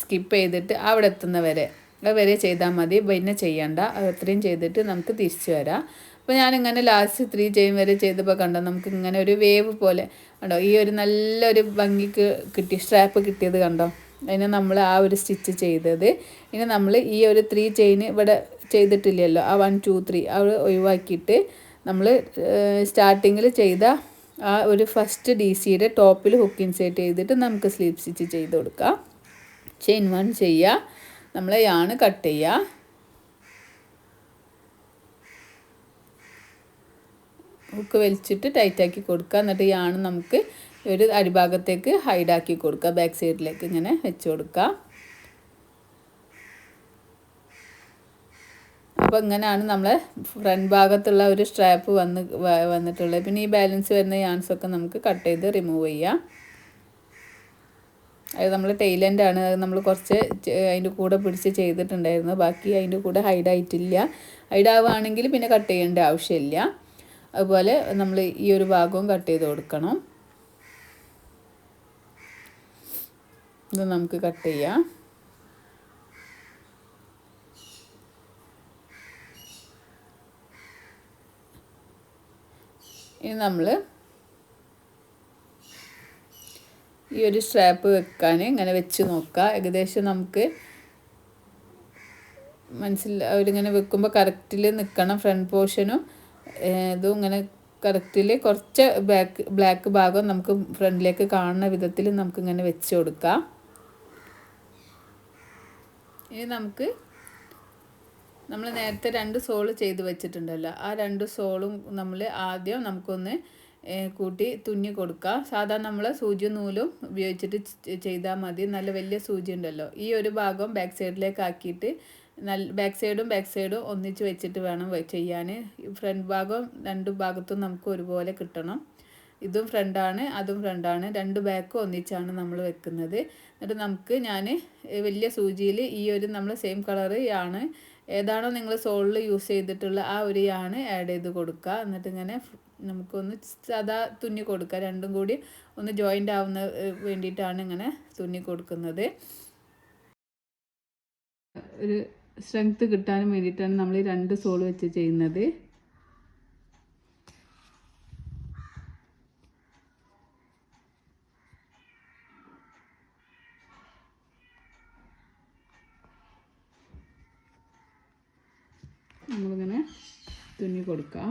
സ്കിപ്പ് ചെയ്തിട്ട് അവിടെ എത്തുന്ന വരെ ചെയ്താൽ മതി. പിന്നെ ചെയ്യണ്ട. അത്രയും ചെയ്തിട്ട് നമുക്ക് തിരിച്ചു വരാം. അപ്പോൾ ഞാനിങ്ങനെ ലാസ്റ്റ് 3 ചെയിൻ വരെ ചെയ്തപ്പോൾ കണ്ടോ, നമുക്ക് ഇങ്ങനെ ഒരു വേവ് പോലെ കണ്ടോ, ഈ ഒരു നല്ലൊരു ഭംഗിക്ക് കിട്ടി സ്ട്രാപ്പ് കിട്ടിയത് കണ്ടോ. അതിന് നമ്മൾ ആ ഒരു സ്റ്റിച്ച് ചെയ്തത്. ഇനി നമ്മൾ ഈ ഒരു 3 ചെയിൻ ഇവിടെ ചെയ്തിട്ടില്ലല്ലോ, ആ 1 2 3 അത് ഒഴിവാക്കിയിട്ട് നമ്മൾ സ്റ്റാർട്ടിങ്ങിൽ ചെയ്ത ആ ഒരു ഫസ്റ്റ് DCയുടെ ടോപ്പിൽ ഹുക്ക് ഇൻസേർട്ട് ചെയ്തിട്ട് നമുക്ക് സ്ലീപ്പ് സ്റ്റിച്ച് ചെയ്ത് കൊടുക്കാം. ചെയിൻ 1 ചെയ്യുക. നമ്മൾ യാണ് കട്ട് ചെയ്യുക. ഹുക്ക് വലിച്ചിട്ട് ടൈറ്റാക്കി കൊടുക്കുക. എന്നിട്ട് യാണ് നമുക്ക് ഒരു അടിഭാഗത്തേക്ക് ഹൈഡാക്കി കൊടുക്കുക, ബാക്ക് സൈഡിലേക്ക് ഇങ്ങനെ വെച്ച് കൊടുക്കുക. അപ്പോൾ ഇങ്ങനെയാണ് നമ്മളെ ഫ്രണ്ട് ഭാഗത്തുള്ള ഒരു സ്ട്രാപ്പ് വന്നിട്ടുള്ളത്. പിന്നെ ഈ ബാലൻസ് വരുന്ന യാൺസൊക്കെ നമുക്ക് കട്ട് ചെയ്ത് റിമൂവ് ചെയ്യാം. അത് നമ്മൾ ടൈലൻ്റാണ്, അത് നമ്മൾ കുറച്ച് അതിൻ്റെ കൂടെ പിടിച്ച് ചെയ്തിട്ടുണ്ടായിരുന്നു. ബാക്കി അതിൻ്റെ കൂടെ ഹൈഡായിട്ടില്ല. ഹൈഡാവുകയാണെങ്കിൽ പിന്നെ കട്ട് ചെയ്യേണ്ട ആവശ്യമില്ല. അതുപോലെ നമ്മൾ ഈ ഒരു ഭാഗവും കട്ട് ചെയ്ത് കൊടുക്കണം. ഇത് നമുക്ക് കട്ട് ചെയ്യാം. ഇനി നമ്മൾ ഈ ഒരു സ്ട്രാപ്പ് വെക്കാൻ ഇങ്ങനെ വെച്ച് നോക്കുക. ഏകദേശം നമുക്ക് അവരിങ്ങനെ വെക്കുമ്പോൾ കറക്റ്റിൽ നിൽക്കണം. ഫ്രണ്ട് പോർഷനും ഇതും ഇങ്ങനെ കറക്റ്റിൽ കുറച്ച് ബ്ലാക്ക് ഭാഗം നമുക്ക് ഫ്രണ്ടിലേക്ക് കാണുന്ന വിധത്തിൽ നമുക്കിങ്ങനെ വെച്ച് കൊടുക്കാം. ഇനി നമ്മൾ നേരത്തെ 2 സോള് ചെയ്ത് വെച്ചിട്ടുണ്ടല്ലോ, ആ 2 സോളും നമ്മൾ ആദ്യം നമുക്കൊന്ന് കൂട്ടി തുന്നി കൊടുക്കുക. സാധാരണ നമ്മൾ സൂചിയും നൂലും ഉപയോഗിച്ചിട്ട് ചെയ്താൽ മതി. നല്ല വലിയ സൂചി ഉണ്ടല്ലോ, ഈ ഒരു ഭാഗം ബാക്ക് സൈഡിലേക്ക് ആക്കിയിട്ട് ബാക്ക് സൈഡും ഒന്നിച്ച് വെച്ചിട്ട് വേണം ചെയ്യാൻ. ഫ്രണ്ട് ഭാഗം 2 ഭാഗത്തും നമുക്ക് ഒരുപോലെ കിട്ടണം. ഇതും ഫ്രണ്ടാണ്, അതും ഫ്രണ്ടാണ്. 2 ബാക്കും ഒന്നിച്ചാണ് നമ്മൾ വെക്കുന്നത്. എന്നിട്ട് ഞാൻ വലിയ സൂചിയിൽ ഈ ഒരു നമ്മൾ സെയിം കളർ യാണ് ഏതാണോ നിങ്ങൾ സോളിൽ യൂസ് ചെയ്തിട്ടുള്ള ആ ഒരു യാണ് ആഡ് ചെയ്ത് കൊടുക്കുക. എന്നിട്ട് ഇങ്ങനെ നമുക്കൊന്ന് സാധാ തുന്നി കൊടുക്കുക. രണ്ടും കൂടി ഒന്ന് ജോയിൻ്റ് ആവുന്ന വേണ്ടിയിട്ടാണ് ഇങ്ങനെ തുന്നി കൊടുക്കുന്നത്. ഒരു സ്ട്രെങ്ത്ത് കിട്ടാനും വേണ്ടിയിട്ടാണ് നമ്മൾ ഈ 2 സോൾ വെച്ച് ചെയ്യുന്നത്. നമ്മളിങ്ങനെ തുന്നി കൊടുക്കാം.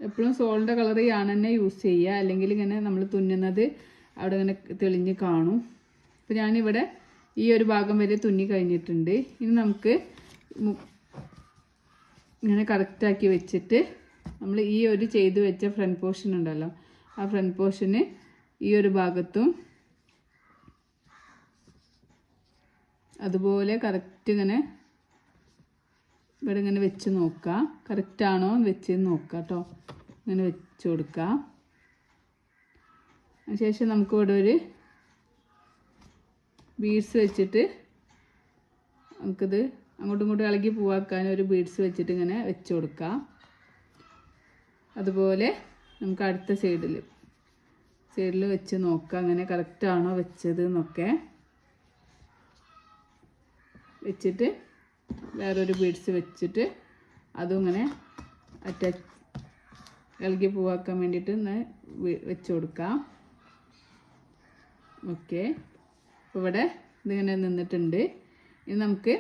എപ്പോഴും സോളിൻ്റെ കളർ യാണ് തന്നെ യൂസ് ചെയ്യുക, അല്ലെങ്കിൽ ഇങ്ങനെ നമ്മൾ തുന്നുന്നത് അവിടെ ഇങ്ങനെ തെളിഞ്ഞ് കാണും. അപ്പോൾ ഞാനിവിടെ ഈ ഒരു ഭാഗം വരെ തുന്നി കഴിഞ്ഞിട്ടുണ്ട്. ഇനി നമുക്ക് ഇങ്ങനെ കറക്റ്റാക്കി വെച്ചിട്ട് നമ്മൾ ഈ ഒരു ചെയ്ത് വെച്ച ഫ്രണ്ട് പോർഷൻ ഉണ്ടല്ലോ, ആ ഫ്രണ്ട് പോർഷന് ഈ ഒരു ഭാഗത്തും അതുപോലെ കറക്റ്റ് ഇങ്ങനെ ഇവിടെ ഇങ്ങനെ വെച്ച് നോക്കുക. കറക്റ്റാണോ വെച്ച് നോക്കുക കേട്ടോ. ഇങ്ങനെ വെച്ച് കൊടുക്കുക. അതിനുശേഷം നമുക്ക് ഇവിടെ ഒരു ബീഡ്സ് വെച്ചിട്ട് നമുക്കിത് അങ്ങോട്ടും ഇങ്ങോട്ടും ഇളകി പോവാക്കാൻ ഒരു ബീഡ്സ് വെച്ചിട്ട് ഇങ്ങനെ വെച്ച് കൊടുക്കുക. അതുപോലെ നമുക്ക് അടുത്ത സൈഡിൽ വെച്ച് നോക്കുക, അങ്ങനെ കറക്റ്റാണോ വെച്ചത് എന്നൊക്കെ വെച്ചിട്ട് വേറൊരു ബീഡ്സ് വെച്ചിട്ട് അതും ഇങ്ങനെ ഇളകി പോവാക്കാൻ വേണ്ടിയിട്ട് വെച്ച് കൊടുക്കാം. ഓക്കെ, അപ്പോൾ ഇവിടെ ഇതിങ്ങനെ നിന്നിട്ടുണ്ട്. ഇനി നമുക്ക്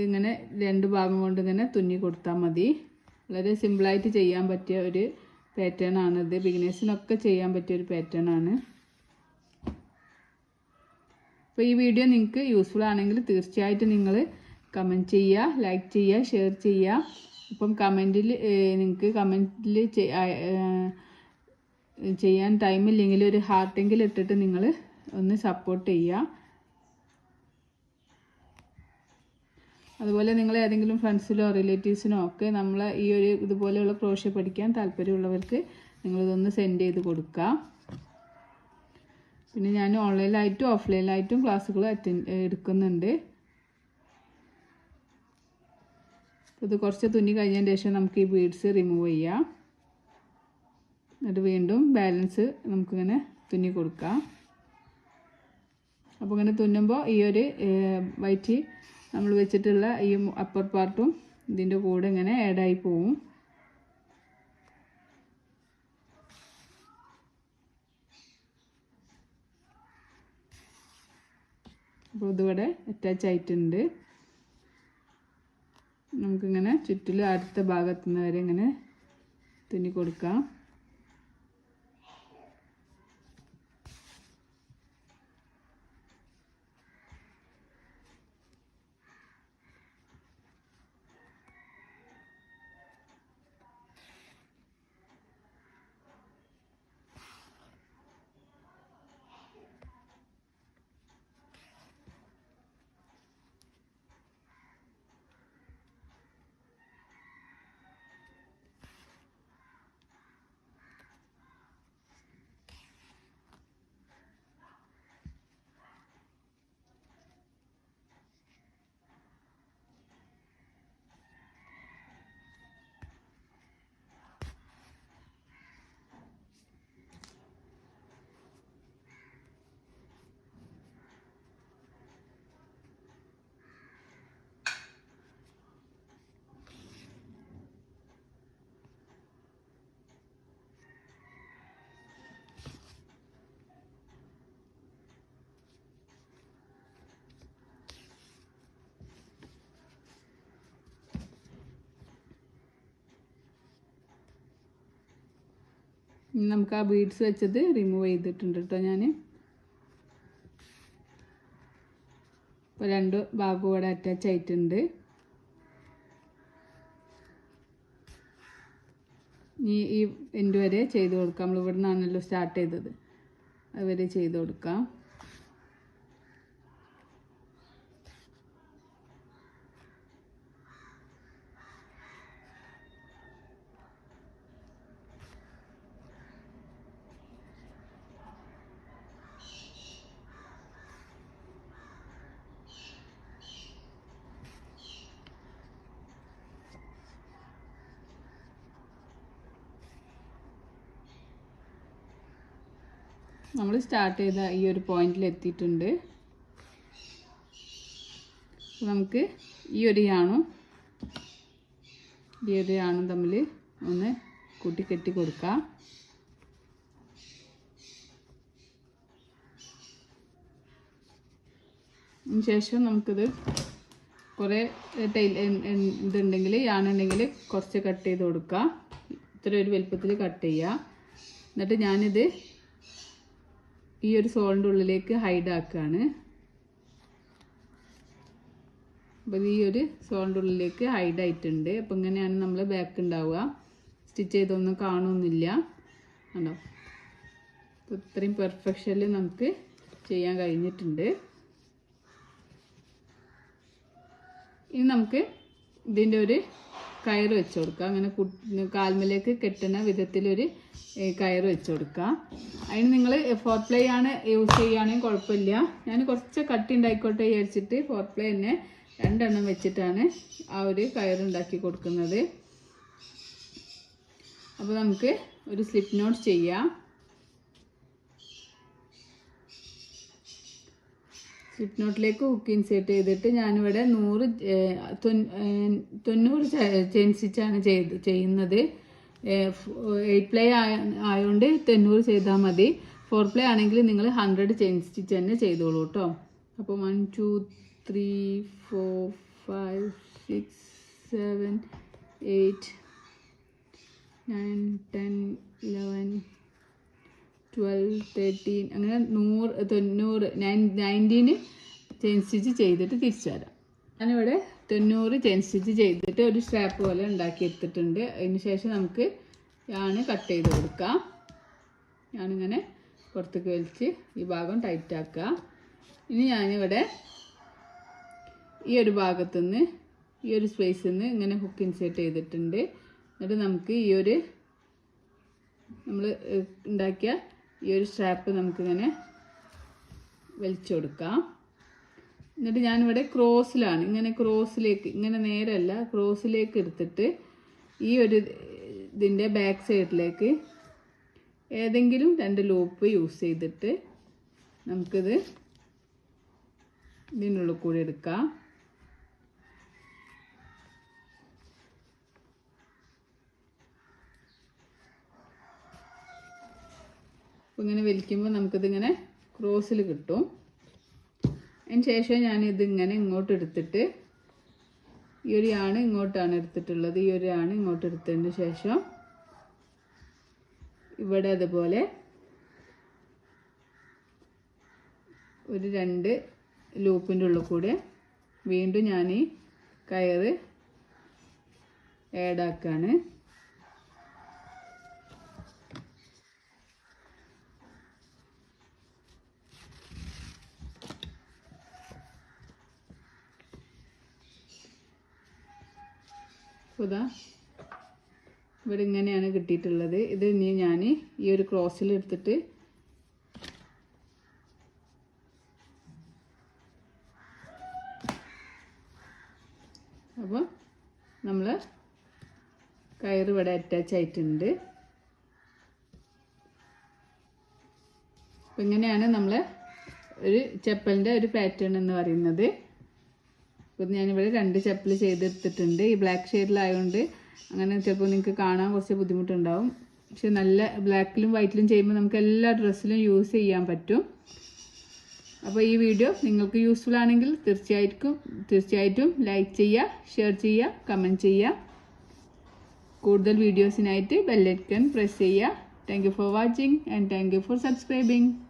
ഇങ്ങനെ 2 ഭാഗം കൊണ്ട് ഇങ്ങനെ തുന്നി കൊടുത്താൽ മതി. വളരെ സിമ്പിളായിട്ട് ചെയ്യാൻ പറ്റിയ ഒരു പാറ്റേൺ ആണിത്. ബിഗിനേഴ്സിനൊക്കെ ചെയ്യാൻ പറ്റിയ ഒരു പാറ്റേൺ ആണ്. അപ്പോൾ ഈ വീഡിയോ നിങ്ങൾക്ക് യൂസ്ഫുൾ ആണെങ്കിൽ തീർച്ചയായിട്ടും നിങ്ങൾ കമൻറ്റ് ചെയ്യുക, ലൈക്ക് ചെയ്യുക, ഷെയർ ചെയ്യുക. അപ്പം നിങ്ങൾക്ക് കമൻറ്റിൽ ചെയ്യാൻ ടൈമില്ലെങ്കിൽ ഒരു ഹാർട്ടെങ്കിലും ഇട്ടിട്ട് നിങ്ങൾ ഒന്ന് സപ്പോർട്ട് ചെയ്യുക. അതുപോലെ നിങ്ങൾ ഏതെങ്കിലും ഫ്രണ്ട്സിലോ റിലേറ്റീവ്സിനോ ഒക്കെ ഈ ഒരു ഇതുപോലെയുള്ള ക്രോഷ്യ പഠിക്കാൻ താല്പര്യമുള്ളവർക്ക് നിങ്ങളിതൊന്ന് സെൻഡ് ചെയ്ത് കൊടുക്കുക. പിന്നെ ഞാൻ ഓൺലൈനിലായിട്ടും ഓഫ്ലൈനിലായിട്ടും ക്ലാസ്സുകൾ എടുക്കുന്നുണ്ട്. ഇത് കുറച്ച് തുന്നി കഴിഞ്ഞതിന് ശേഷം നമുക്ക് ഈ ബീഡ്സ് റിമൂവ് ചെയ്യാം. എന്നിട്ട് വീണ്ടും ബാലൻസ് നമുക്കിങ്ങനെ തുന്നി കൊടുക്കാം. അപ്പോൾ ഇങ്ങനെ തുന്നുമ്പോൾ ഈ ഒരു വൈറ്റ് നമ്മൾ വെച്ചിട്ടുള്ള ഈ അപ്പർ പാർട്ടും ഇതിൻ്റെ കൂടെ ഇങ്ങനെ ആഡായി പോവും. അപ്പോൾ ഇതിവിടെ അറ്റാച്ച് ആയിട്ടുണ്ട്. നമുക്കിങ്ങനെ ചുറ്റിലും അടുത്ത ഭാഗത്തുനിന്ന് വരെ ഇങ്ങനെ തുന്നി കൊടുക്കാം. നമുക്ക് ആ ബീഡ്സ് വെച്ചത് റിമൂവ് ചെയ്തിട്ടുണ്ട് കേട്ടോ ഞാൻ. ഇപ്പോൾ 2 ഭാഗവും ഇവിടെ അറ്റാച്ച് ആയിട്ടുണ്ട്. ഈ എൻഡ് വരെ ചെയ്ത് കൊടുക്കാം. നമ്മൾ ഇവിടെ നിന്നാണല്ലോ സ്റ്റാർട്ട് ചെയ്തത്, അതുവരെ ചെയ്ത് കൊടുക്കാം. നമ്മൾ സ്റ്റാർട്ട് ചെയ്ത ഈ ഒരു പോയിന്റിൽ എത്തിയിട്ടുണ്ട്. നമുക്ക് ഈ ഒരു യാണും തമ്മിൽ ഒന്ന് കൂട്ടിക്കെട്ടി കൊടുക്കാം. അതിനുശേഷം നമുക്കിത് കുറേ ഇതുണ്ടെങ്കിൽ യാണുണ്ടെങ്കിൽ കുറച്ച് കട്ട് ചെയ്ത് കൊടുക്കാം. ഇത്ര ഒരു വലുപ്പത്തിൽ കട്ട് ചെയ്യുക. എന്നിട്ട് ഞാനിത് ഈ ഒരു സോളിൻ്റെ ഉള്ളിലേക്ക് ഹൈഡ് ആക്കുകയാണ്. അപ്പോൾ ഈ ഒരു സോളിൻ്റെ ഉള്ളിലേക്ക് ഹൈഡ് ആയിട്ടുണ്ട്. അപ്പോൾ ഇങ്ങനെയാണ് നമ്മൾ ബാക്ക് ഉണ്ടാവുക. സ്റ്റിച്ച് ചെയ്തൊന്നും കാണുന്നില്ല കണ്ടോ. അപ്പോൾ ഇത്രയും പെർഫെക്ഷനിൽ നമുക്ക് ചെയ്യാൻ കഴിഞ്ഞിട്ടുണ്ട്. ഇനി നമുക്ക് ഇതിൻ്റെ ഒരു കയറ് വെച്ച് കൊടുക്കാം. അങ്ങനെ കാൽമലേക്ക് കെട്ടുന്ന വിധത്തിലൊരു കയറ് വെച്ച് കൊടുക്കാം. അതിന് നിങ്ങൾ 4 പ്ലേ ആണ് യൂസ് ചെയ്യുകയാണെങ്കിൽ കുഴപ്പമില്ല. ഞാൻ കുറച്ച് കട്ടി ഉണ്ടായിക്കോട്ടെ വിചാരിച്ചിട്ട് 4 പ്ലേ തന്നെ 2 എണ്ണം വെച്ചിട്ടാണ് ആ ഒരു കയറുണ്ടാക്കി കൊടുക്കുന്നത്. അപ്പോൾ നമുക്ക് ഒരു സ്ലിപ്പ് നോട്ട് ചെയ്യാം. സ്ലിപ്പ് നോട്ടിലേക്ക് ഹുക്ക് ഇൻസേർട്ട് ചെയ്തിട്ട് ഞാനിവിടെ 90 ചെയിൻ സ്റ്റിച്ചാണ് ചെയ്യുന്നത്. 8 പ്ലേ ആയതുകൊണ്ട് 90 ചെയ്താൽ മതി. 4 പ്ലേ ആണെങ്കിൽ നിങ്ങൾ 100 ചെയിൻ സ്റ്റിച്ച് തന്നെ ചെയ്തോളൂ കേട്ടോ. അപ്പോൾ 1 2 3 4 5 6 7 8 9 10 11 12 13 അങ്ങനെ 19 ചെയിൻ സ്റ്റിച്ച് ചെയ്തിട്ട് തിരിച്ചു വരാം. ഞാനിവിടെ 90 ചെയിൻ സ്റ്റിച്ച് ചെയ്തിട്ട് ഒരു സ്ട്രാപ്പ് പോലെ ഉണ്ടാക്കിയെടുത്തിട്ടുണ്ട്. അതിന് ശേഷം നമുക്ക് യാണ് കട്ട് ചെയ്ത് കൊടുക്കാം. ഞാനിങ്ങനെ പുറത്തേക്ക് വലിച്ച് ഈ ഭാഗം ടൈറ്റ് ആക്കുക. ഇനി ഞാനിവിടെ ഈ ഒരു ഭാഗത്തുനിന്ന് ഈ ഒരു സ്പേസിൽ നിന്ന് ഇങ്ങനെ ഹുക്ക് ഇൻസേർട്ട് ചെയ്തിട്ടുണ്ട്. എന്നിട്ട് നമുക്ക് ഈ ഒരു നമ്മൾ ഉണ്ടാക്കിയ ഈ ഒരു സ്ട്രാപ്പ് നമുക്കിങ്ങനെ വലിച്ചു കൊടുക്കാം. എന്നിട്ട് ഞാനിവിടെ ക്രോസിലാണ്, ഇങ്ങനെ ക്രോസിലേക്ക്, ഇങ്ങനെ നേരല്ല ക്രോസിലേക്ക് എടുത്തിട്ട് ഈ ഒരു ഇതിൻ്റെ ബാക്ക് സൈഡിലേക്ക് ഏതെങ്കിലും 2 ലൂപ്പ് യൂസ് ചെയ്തിട്ട് നമുക്കിത് ഇതിനുള്ളിൽ കൂടി എടുക്കാം. അപ്പോൾ ഇങ്ങനെ വലിക്കുമ്പോൾ നമുക്കിതിങ്ങനെ ക്രോസിൽ കിട്ടും. അതിന് ശേഷം ഞാനിതിങ്ങനെ ഇങ്ങോട്ട് എടുത്തിട്ട് ഈ ഒരു യാണ് ഇങ്ങോട്ടാണ് എടുത്തിട്ടുള്ളത്. ഈ ഒരു യാണ് ഇങ്ങോട്ട് എടുത്തതിന് ശേഷം ഇവിടെ അതുപോലെ ഒരു 2 ലൂപ്പിൻ്റെ ഉള്ളിൽ കൂടെ വീണ്ടും ഞാൻ ഈ കയറ് ആഡാക്കാണ്. ഇതാ ഇവിടെ ഇങ്ങനെയാണ് കിട്ടിയിട്ടുള്ളത്. ഇത് ഇനി ഞാൻ ഈ ഒരു ക്രോസിൽ എടുത്തിട്ട് അപ്പോൾ നമ്മൾ കയറ് ഇവിടെ അറ്റാച്ച് ആയിട്ടുണ്ട്. അപ്പോൾ ഇങ്ങനെയാണ് നമ്മൾ ഒരു ചെപ്പലിൻ്റെ ഒരു പാറ്റേൺ എന്ന് പറയുന്നത്. അപ്പോൾ ഞാനിവിടെ 2 ചെപ്പൽ ചെയ്തെടുത്തിട്ടുണ്ട്. ഈ ബ്ലാക്ക് ഷെയ്ഡിലായതുകൊണ്ട് അങ്ങനെ ചിലപ്പോൾ നിങ്ങൾക്ക് കാണാൻ കുറച്ച് ബുദ്ധിമുട്ടുണ്ടാവും. പക്ഷെ നല്ല ബ്ലാക്കിലും വൈറ്റിലും ചെയ്യുമ്പോൾ നമുക്ക് എല്ലാ ഡ്രസ്സിലും യൂസ് ചെയ്യാൻ പറ്റും. അപ്പോൾ ഈ വീഡിയോ നിങ്ങൾക്ക് യൂസ്ഫുൾ ആണെങ്കിൽ തീർച്ചയായിട്ടും ലൈക്ക് ചെയ്യുക, ഷെയർ ചെയ്യുക, കമൻറ്റ് ചെയ്യുക. കൂടുതൽ വീഡിയോസിനായിട്ട് ബെല്ലൈക്കൺ പ്രസ് ചെയ്യുക. Thank you for watching and thank you for subscribing.